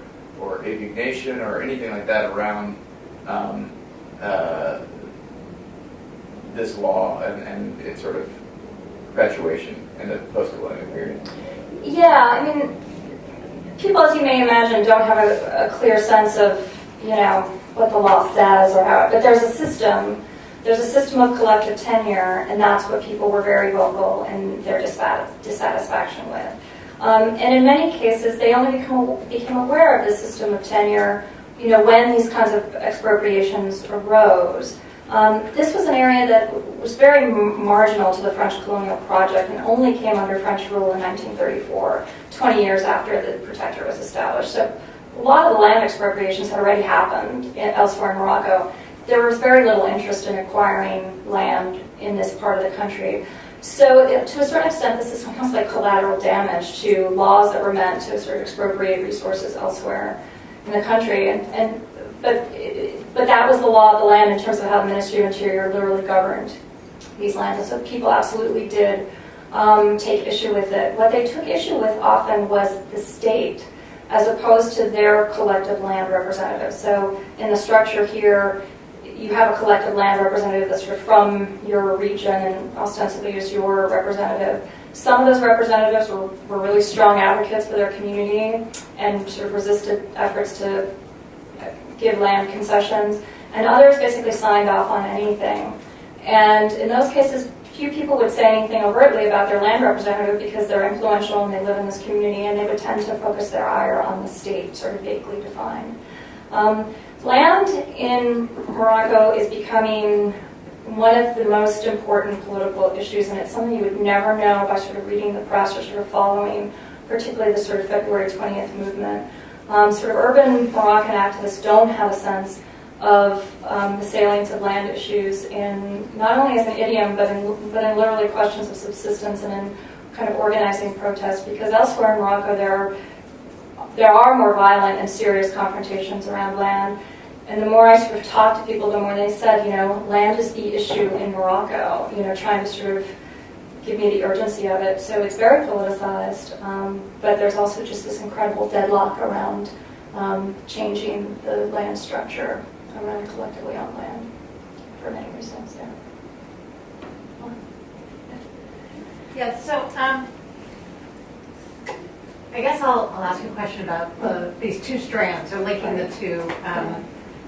indignation or anything like that around this law and its sort of perpetuation in the post-colonial period. Yeah, I mean, people, as you may imagine, don't have a clear sense of, what the law says or how, but there's a system of collective tenure, and that's what people were very vocal in their dissatisfaction with. And in many cases, they only became aware of the system of tenure, when these kinds of expropriations arose. This was an area that was very marginal to the French colonial project and only came under French rule in 1934, 20 years after the protectorate was established. So a lot of the land expropriations had already happened elsewhere in Morocco. There was very little interest in acquiring land in this part of the country. So to a certain extent, this is almost like collateral damage to laws that were meant to sort of expropriate resources elsewhere in the country. But that was the law of the land in terms of how the Ministry of Interior literally governed these lands. And so people absolutely did take issue with it. What they took issue with often was the state, as opposed to their collective land representatives. So in the structure here, you have a collective land representative that's sort of from your region and ostensibly is your representative. Some of those representatives were really strong advocates for their community and sort of resisted efforts to give land concessions, and others basically signed off on anything. And in those cases, few people would say anything overtly about their land representative because they're influential and they live in this community, and they would tend to focus their ire on the state, sort of vaguely defined. Land in Morocco is becoming one of the most important political issues, and it's something you would never know by sort of reading the press or sort of following, particularly the sort of February 20th movement. Sort of urban Moroccan activists don't have a sense of the salience of land issues in not only as an idiom, but in literally questions of subsistence and in kind of organizing protests, because elsewhere in Morocco there are more violent and serious confrontations around land. And the more I sort of talked to people, the more they said, land is the issue in Morocco, trying to sort of give me the urgency of it. So it's very politicized, but there's also just this incredible deadlock around changing the land structure around collectively owned land for many reasons. Yeah, so I guess I'll ask you a question about these two strands, or linking the two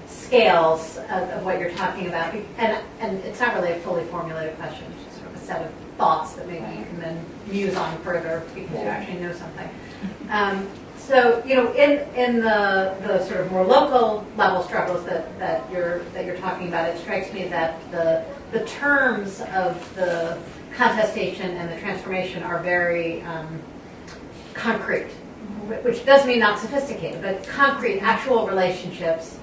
scales of what you're talking about. And it's not really a fully formulated question, it's just sort of a set of thoughts that maybe you can then muse on further because you actually know something. So, in the sort of more local level struggles that you're talking about, it strikes me that the terms of the contestation and the transformation are very concrete, which does mean not sophisticated, but concrete, actual relationships,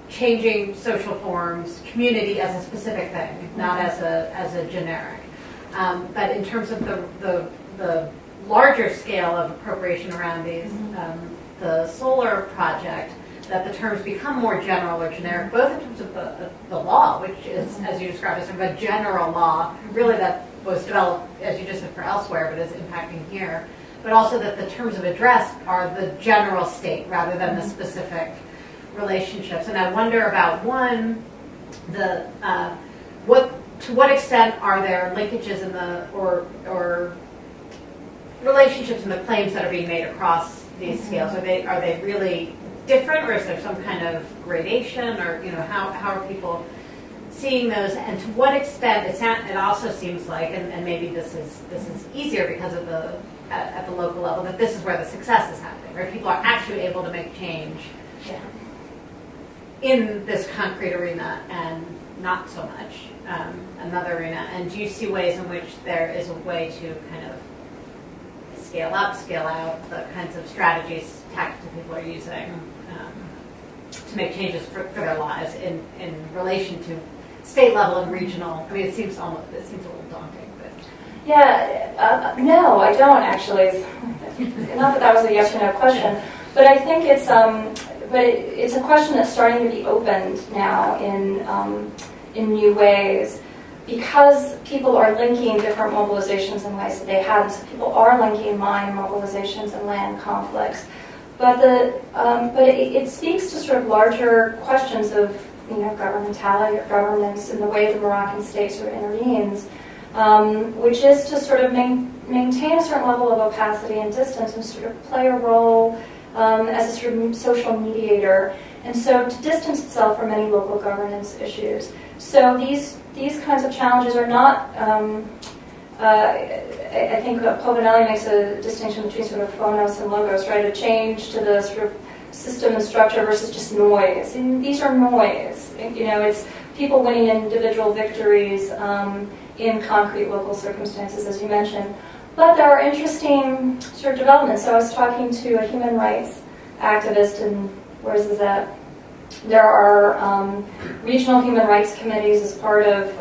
changing social forms, community as a specific thing, not as a generic. But in terms of the larger scale of appropriation around these, the solar project, that the terms become more general or generic, both in terms of the law, which is, as you described, as sort of a general law, really that was developed, as you just said, for elsewhere, but is impacting here, but also that the terms of address are the general state rather than the specific relationships. And I wonder about one, to what extent are there linkages in the or relationships in the claims that are being made across these scales? Are they really different, or is there some kind of gradation, or how are people seeing those, and to what extent it also seems like, and maybe this is easier because of at the local level, that this is where the success is happening, where people are actually able to make change in this concrete arena and not so much another arena. And do you see ways in which there is a way to kind of scale up, scale out the kinds of strategies, tactics people are using to make changes for their lives in relation to state level and regional? I mean, it seems a little daunting, but no, I don't actually. Not that was a yes or no question, but I think it's a question that's starting to be opened now in new ways, because people are linking different mobilizations in ways that they hadn't. So people are linking mine mobilizations and land conflicts, but it speaks to sort of larger questions of governmentality or governance in the way the Moroccan state sort of intervenes, which is to sort of maintain a certain level of opacity and distance and sort of play a role as a sort of social mediator, and so to distance itself from any local governance issues. So these kinds of challenges are not, I think Povinelli makes a distinction between sort of phonos and logos, right? A change to the sort of system and structure versus just noise. And these are noise. It's people winning individual victories in concrete local circumstances, as you mentioned. But there are interesting sort of developments. So I was talking to a human rights activist, and where is this at? There are regional human rights committees as part of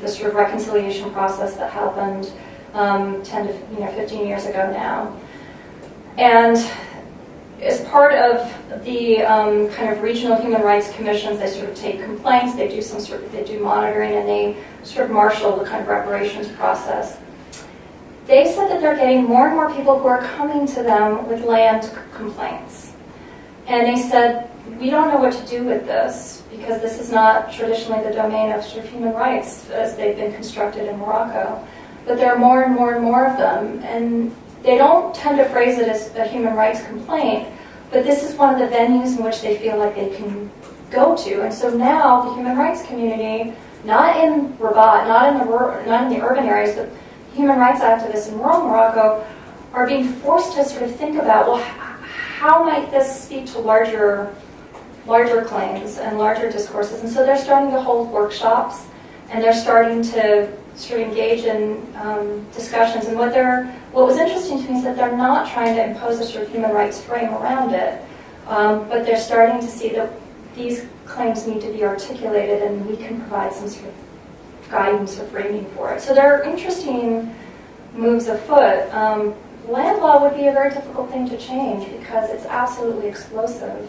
the sort of reconciliation process that happened 10 to 15 years ago now. And as part of the kind of regional human rights commissions, they sort of take complaints, they do monitoring, and they sort of marshal the kind of reparations process. They said that they're getting more and more people who are coming to them with land complaints. And they said, we don't know what to do with this. because this is not traditionally the domain of sort of human rights as they've been constructed in Morocco. But there are more and more and more of them, and they don't tend to phrase it as a human rights complaint, but this is one of the venues in which they feel like they can go to. And so now the human rights community, not in Rabat, not in the urban areas, but human rights activists in rural Morocco are being forced to sort of think about, well, how might this speak to larger claims and larger discourses? And so they're starting to hold workshops, and they're starting to sort of engage in discussions. And what was interesting to me is that they're not trying to impose a sort of human rights frame around it, but they're starting to see that these claims need to be articulated, and we can provide some sort of guidance or framing for it. So there are interesting moves afoot. Land law would be a very difficult thing to change because it's absolutely explosive.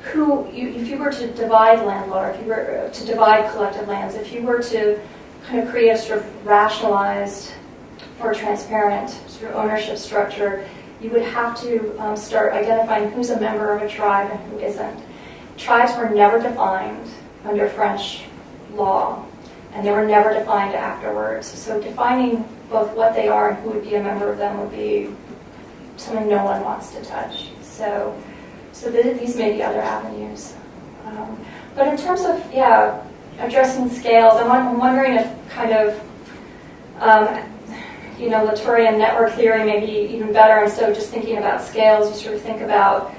If you were to divide land law, if you were to divide collective lands, if you were to kind of create a sort of rationalized or transparent sort of ownership structure, you would have to start identifying who's a member of a tribe and who isn't. Tribes were never defined under French law, and they were never defined afterwards. So defining both what they are and who would be a member of them would be something no one wants to touch. So these may be other avenues. But in terms of, addressing scales, I'm wondering if kind of, Latourian network theory may be even better. Instead of just thinking about scales, you sort of think about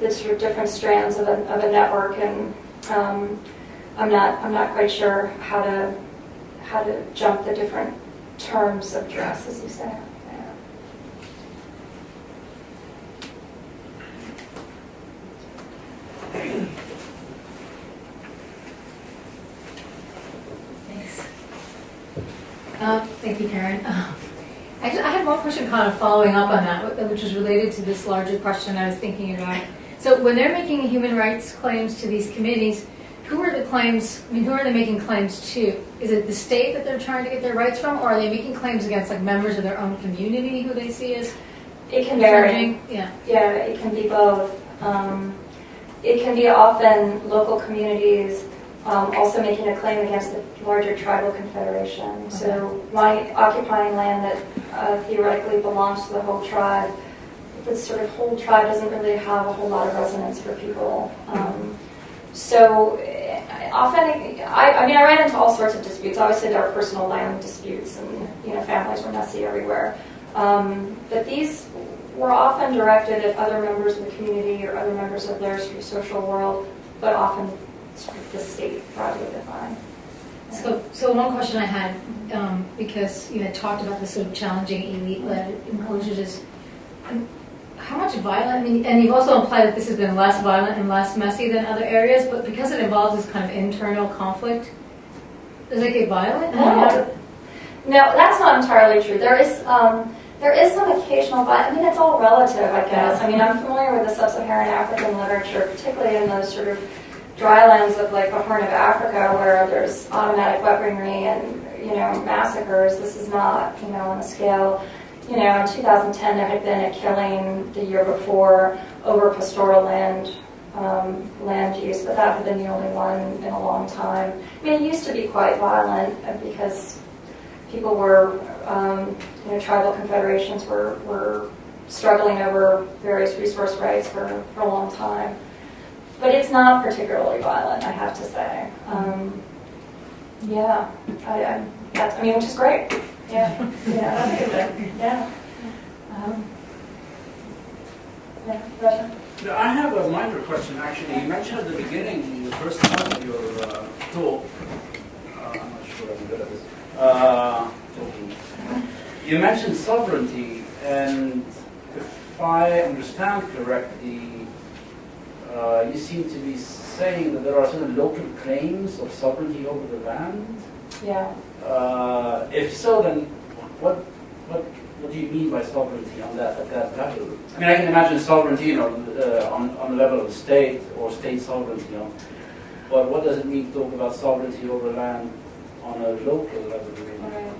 the sort of different strands of a network, and I'm not quite sure how to jump the different terms of dress, as you say. Yeah. Thanks. Thank you, Karen. I had one question kind of following up on that, which was related to this larger question I was thinking about. So when they're making human rights claims to these committees, who are they making claims to? Is it the state that they're trying to get their rights from, or are they making claims against like members of their own community who they see as it can vary? Yeah, it can be both. It can be often local communities also making a claim against the larger tribal confederation. Okay. So occupying land that theoretically belongs to the whole tribe, the sort of whole tribe doesn't really have a whole lot of resonance for people. So often, I ran into all sorts of disputes. Obviously, there are personal land disputes, and families were messy everywhere. But these were often directed at other members of the community or other members of their sort of social world, but often sort of the state broadly defined. So one question I had, because you had talked about this sort of challenging elite-led enclosures, is how much violent, and you've also implied that this has been less violent and less messy than other areas, but because it involves this kind of internal conflict, does it get violent? No, that's not entirely true. There is some occasional violence. It's all relative, I guess. I'm familiar with the sub-Saharan African literature, particularly in those sort of dry lands of like the Horn of Africa, where there's automatic weaponry and massacres. This is not on a scale. In 2010 there had been a killing the year before over pastoral land use, but that had been the only one in a long time. It used to be quite violent because people were, tribal confederations were struggling over various resource rights for a long time. But it's not particularly violent, I have to say. Which is great. Yeah, that's a good thing. Yeah. Russia? No, I have a minor question, actually. You mentioned at the beginning, in the first part of your talk, I'm not sure I'm good at this, talking. You mentioned sovereignty, and if I understand correctly, you seem to be saying that there are certain local claims of sovereignty over the land. Yeah. If so, then what do you mean by sovereignty on that at that level? I can imagine sovereignty, on the level of the state or state sovereignty. But what does it mean to talk about sovereignty over land on a local level? Right.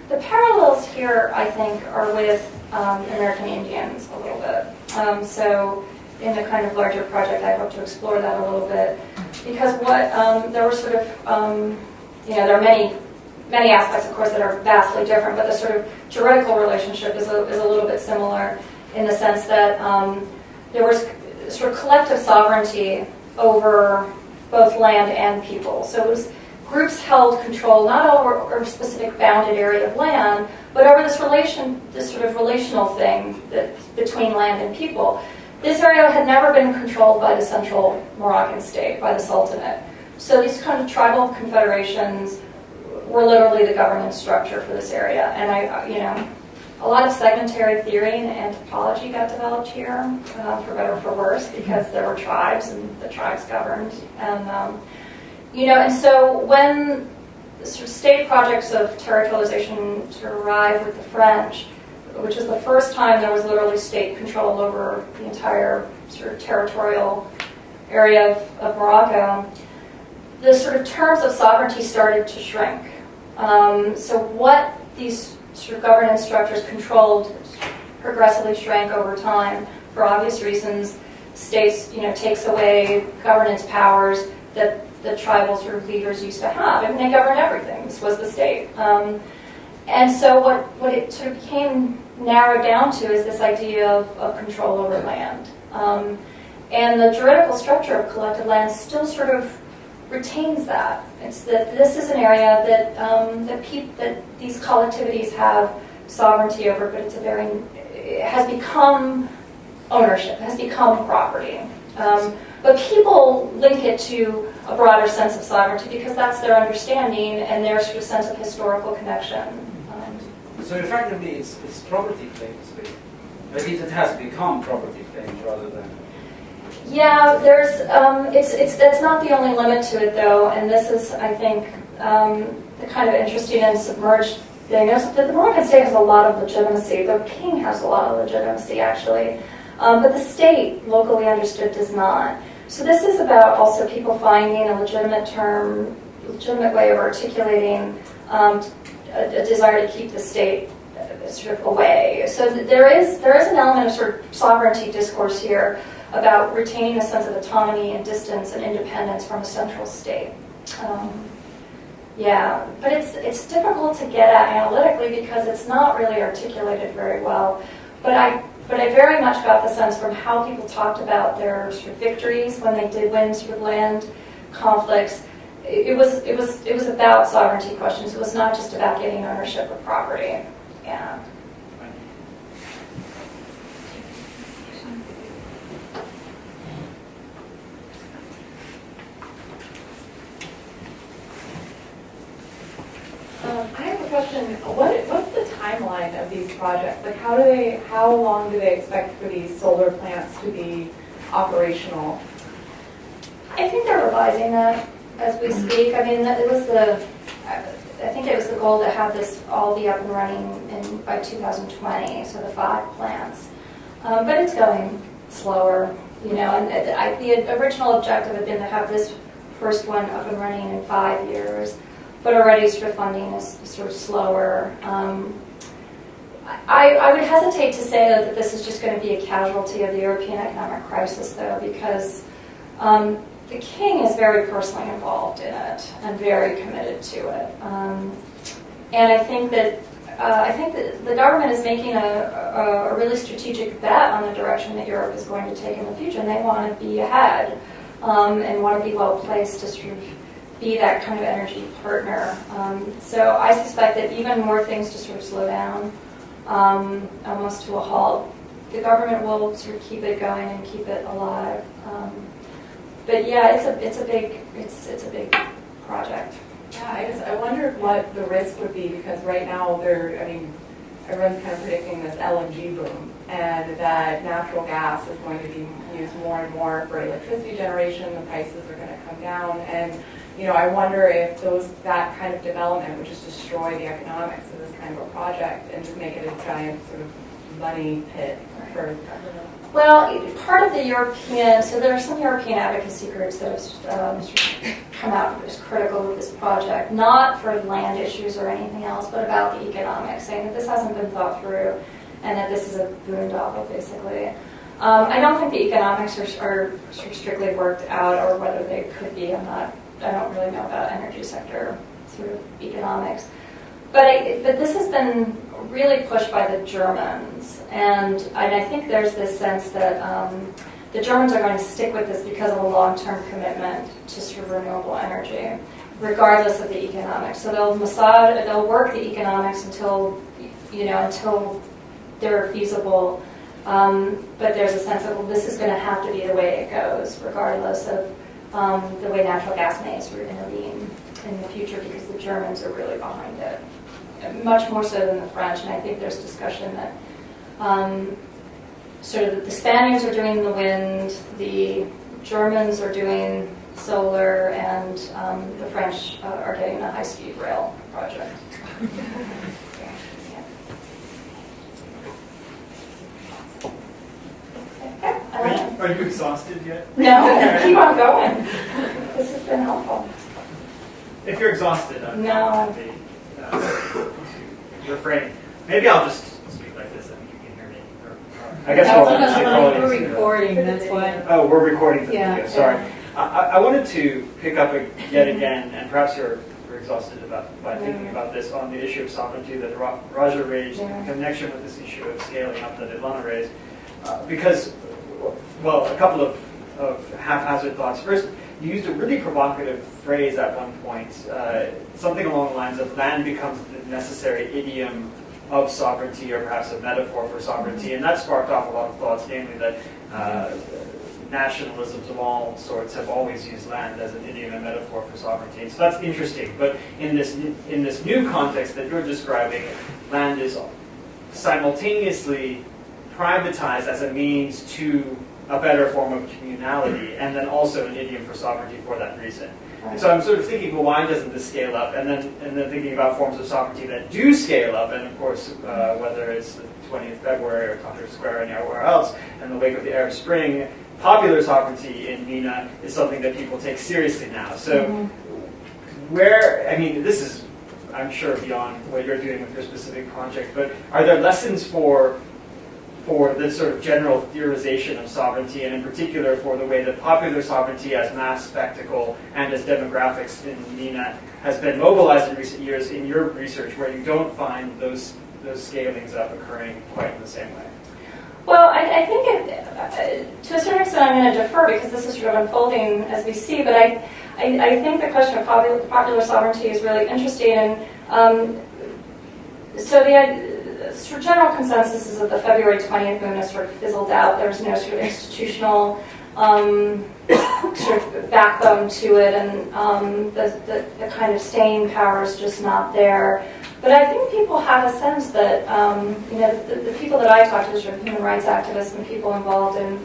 The parallels here, I think, are with American Indians a little bit. So in the kind of larger project, I hope to explore that a little bit. because there were sort of, there are many aspects, of course, that are vastly different, but the sort of juridical relationship is a little bit similar in the sense that there was sort of collective sovereignty over both land and people. So it was groups held control not over a specific bounded area of land, but over this sort of relational thing between land and people. This area had never been controlled by the central Moroccan state, by the Sultanate. So these kind of tribal confederations were literally the governance structure for this area. And a lot of segmentary theory and anthropology got developed here, for better or for worse, because there were tribes and the tribes governed. And so when the sort of state projects of territorialization sort of arrived with the French, which was the first time there was literally state control over the entire sort of territorial area of Morocco, the sort of terms of sovereignty started to shrink. So what these sort of governance structures controlled progressively shrank over time for obvious reasons. States, takes away governance powers that the tribal sort of leaders used to have. I mean, they governed everything. This was the state. And so what it sort of became narrowed down to is this idea of control over land. And the juridical structure of collective land still sort of retains that. It's that this is an area that these collectivities have sovereignty over, but it has become ownership, has become property. But people link it to a broader sense of sovereignty because that's their understanding and their sort of sense of historical connection. So effectively, it's property claims. At least it has become property claims rather than. Yeah, that's not the only limit to it though, and this is, I think, the kind of interesting and submerged thing. The Moroccan state has a lot of legitimacy. The king has a lot of legitimacy, actually, but the state, locally understood, does not. So this is about also people finding a legitimate way of articulating a desire to keep the state sort of away. So there is an element of sort of sovereignty discourse here about retaining a sense of autonomy and distance and independence from a central state. But it's difficult to get at analytically because it's not really articulated very well. But I very much got the sense from how people talked about their sort of victories when they did win sort of land conflicts. It was about sovereignty questions. It was not just about getting ownership of property. Yeah. I have a question. What's the timeline of these projects? Like, how long do they expect for these solar plants to be operational? I think they're revising that as we speak. I mean, I think it was the goal to have this all be up and running by 2020, so the 5 plants. But it's going slower, and the original objective had been to have this first one up and running in 5 years, but already sort of funding is sort of slower. I would hesitate to say that this is just going to be a casualty of the European economic crisis, though, because the king is very personally involved in it and very committed to it. And I think that the government is making a really strategic bet on the direction that Europe is going to take in the future, and they want to be ahead and want to be well placed to sort of be that kind of energy partner. So I suspect that even more things to sort of slow down, almost to a halt, the government will sort of keep it going and keep it alive. But yeah, it's a big project. Yeah, I wonder what the risk would be, because right now everyone's kind of predicting this LNG boom, and that natural gas is going to be used more and more for electricity generation. The prices are going to come down, and I wonder if that kind of development would just destroy the economics of this kind of a project and just make it a giant sort of money pit for government. Well, part of the European, so there are some European advocacy groups that have come out as critical of this project, not for land issues or anything else, but about the economics, saying that this hasn't been thought through and that this is a boondoggle, basically. I don't think the economics are sort of strictly worked out, or whether they could be. I don't really know about energy sector sort of economics. But this has been really pushed by the Germans, and I think there's this sense that the Germans are going to stick with this because of a long-term commitment to sort of renewable energy, regardless of the economics. So they'll work the economics until they're feasible. But there's a sense of, well, this is going to have to be the way it goes, regardless of the way natural gas may sort of intervene in the future, because the Germans are really behind it, much more so than the French. And I think there's discussion that sort of the Spaniards are doing the wind, the Germans are doing solar, and the French are getting the high-speed rail project. Are you exhausted yet? No, keep on going. This has been helpful. If you're exhausted, I'm No. happy to refrain. Maybe I'll just speak like this and you can hear me. I guess We're recording, that's why. Oh, we're recording the Yeah. video. Sorry. I wanted to pick up yet again, and perhaps you're exhausted by thinking about this, on the issue of sovereignty that Raja raised in connection with this issue of scaling up that Ilana raised. Because, well, a couple of haphazard thoughts. First, you used a really provocative phrase at one point, something along the lines of land becomes the necessary idiom of sovereignty, or perhaps a metaphor for sovereignty, and that sparked off a lot of thoughts, namely that nationalisms of all sorts have always used land as an idiom and metaphor for sovereignty. And so that's interesting. But in this new context that you're describing, land is simultaneously privatized as a means to a better form of communality, and then also an idiom for sovereignty for that reason. And so I'm sort of thinking, well, why doesn't this scale up? And then thinking about forms of sovereignty that do scale up, and of course, whether it's the 20th February or Tahrir Square or anywhere else, in the wake of the Arab Spring, popular sovereignty in MENA is something that people take seriously now. So this is, I'm sure, beyond what you're doing with your specific project, but are there lessons for this sort of general theorization of sovereignty, and in particular for the way that popular sovereignty as mass spectacle and as demographics in MENA has been mobilized in recent years in your research, where you don't find those scalings up occurring quite in the same way? Well, I think to a certain extent I'm going to defer, because this is sort of unfolding as we see, but I think the question of popular sovereignty is really interesting, and so the sort of general consensus is that the February 20th movement has sort of fizzled out. There's no sort of institutional sort of backbone to it, and the kind of staying power is just not there. But I think people have a sense that the people that I talked to, sort of human rights activists and people involved in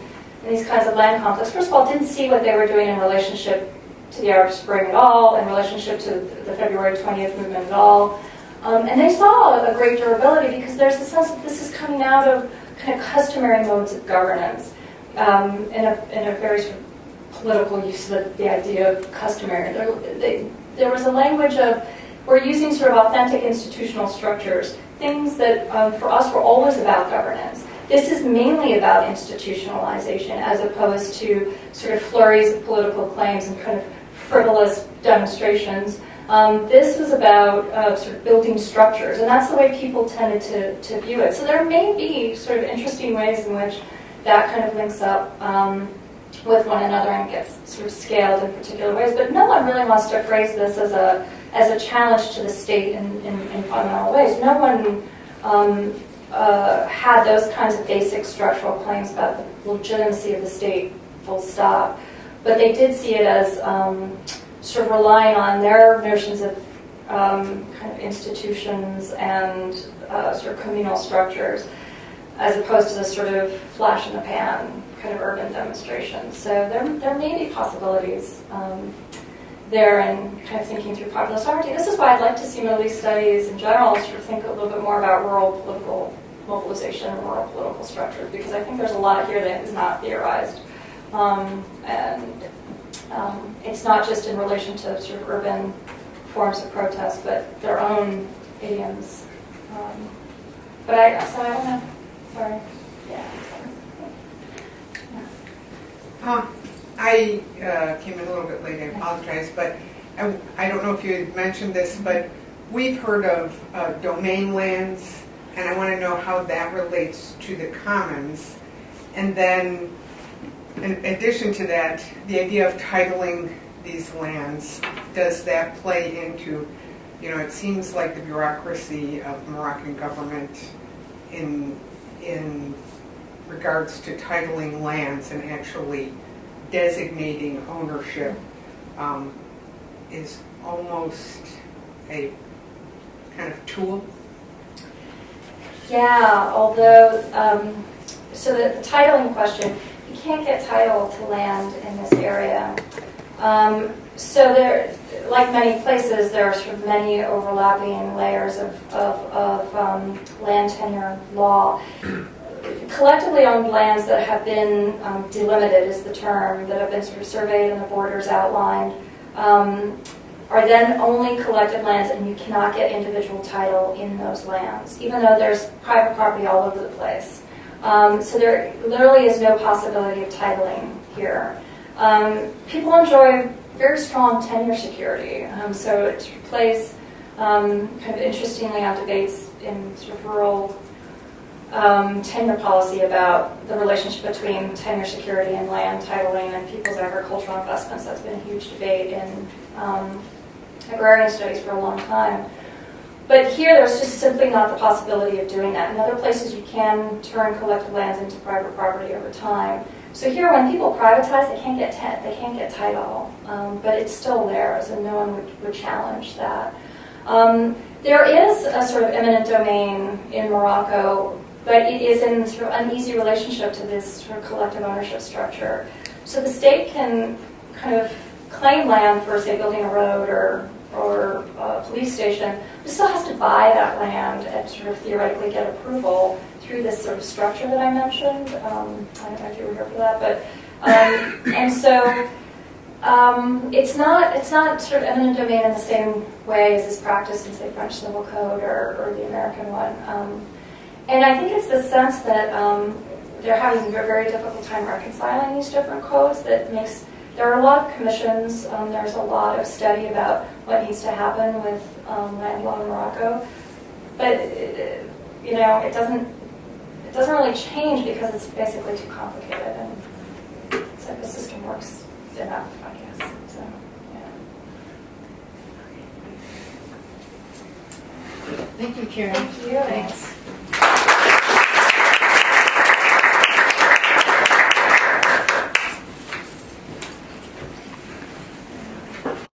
these kinds of land conflicts, first of all, didn't see what they were doing in relationship to the Arab Spring at all, in relationship to the February 20th movement at all. And they saw a great durability, because there's a sense that this is coming out of kind of customary modes of governance, in a very sort of political use of the idea of customary. There was a language of, we're using sort of authentic institutional structures, things that for us were always about governance. This is mainly about institutionalization, as opposed to sort of flurries of political claims and kind of frivolous demonstrations. This was about sort of building structures, and that's the way people tended to view it. So there may be sort of interesting ways in which that kind of links up with one another and gets sort of scaled in particular ways. But no one really wants to phrase this as a challenge to the state in fundamental ways. No one had those kinds of basic structural claims about the legitimacy of the state, full stop. But they did see it as sort of relying on their notions of kind of institutions and sort of communal structures, as opposed to the sort of flash in the pan kind of urban demonstrations. So there may be possibilities there in kind of thinking through popular sovereignty. This is why I'd like to see Middle East studies in general sort of think a little bit more about rural political mobilization and rural political structures, because I think there's a lot here that is not theorized. It's not just in relation to sort of urban forms of protest, but their own idioms. So I don't know. Sorry. Yeah. I came in a little bit late, I apologize, but I don't know if you had mentioned this, but we've heard of domain lands, and I want to know how that relates to the commons. And then, in addition to that, the idea of titling these lands, does that play into, it seems like the bureaucracy of the Moroccan government in regards to titling lands and actually designating ownership is almost a kind of tool. Yeah, although, so the titling question, you can't get title to land in this area. So there, like many places, there are sort of many overlapping layers of land tenure law. Collectively owned lands that have been delimited is the term, that have been sort of surveyed and the borders outlined, are then only collected lands, and you cannot get individual title in those lands, even though there's private property all over the place. So there literally is no possibility of titling here. People enjoy very strong tenure security, so it plays kind of interestingly on debates in sort of rural tenure policy about the relationship between tenure security and land titling and people's agricultural investments. That's been a huge debate in agrarian studies for a long time. But here, there's just simply not the possibility of doing that. In other places, you can turn collected lands into private property over time. So here, when people privatize, they can't get title, but it's still theirs, and no one would challenge that. There is a sort of eminent domain in Morocco, but it is in sort of uneasy relationship to this sort of collective ownership structure. So the state can kind of claim land for, say, building a road or a police station, but still has to buy that land and sort of theoretically get approval through this sort of structure that I mentioned. I don't know if you were here for that, but and so it's not sort of eminent domain in the same way as is practiced in, say, French Civil Code or the American one. And I think it's the sense that they're having a very difficult time reconciling these different codes that makes. There are a lot of commissions. There's a lot of study about what needs to happen with land law in Morocco, but it doesn't really change because it's basically too complicated, and it's like the system works enough, I guess. So, yeah. Thank you, Karen. Thank you. Thanks.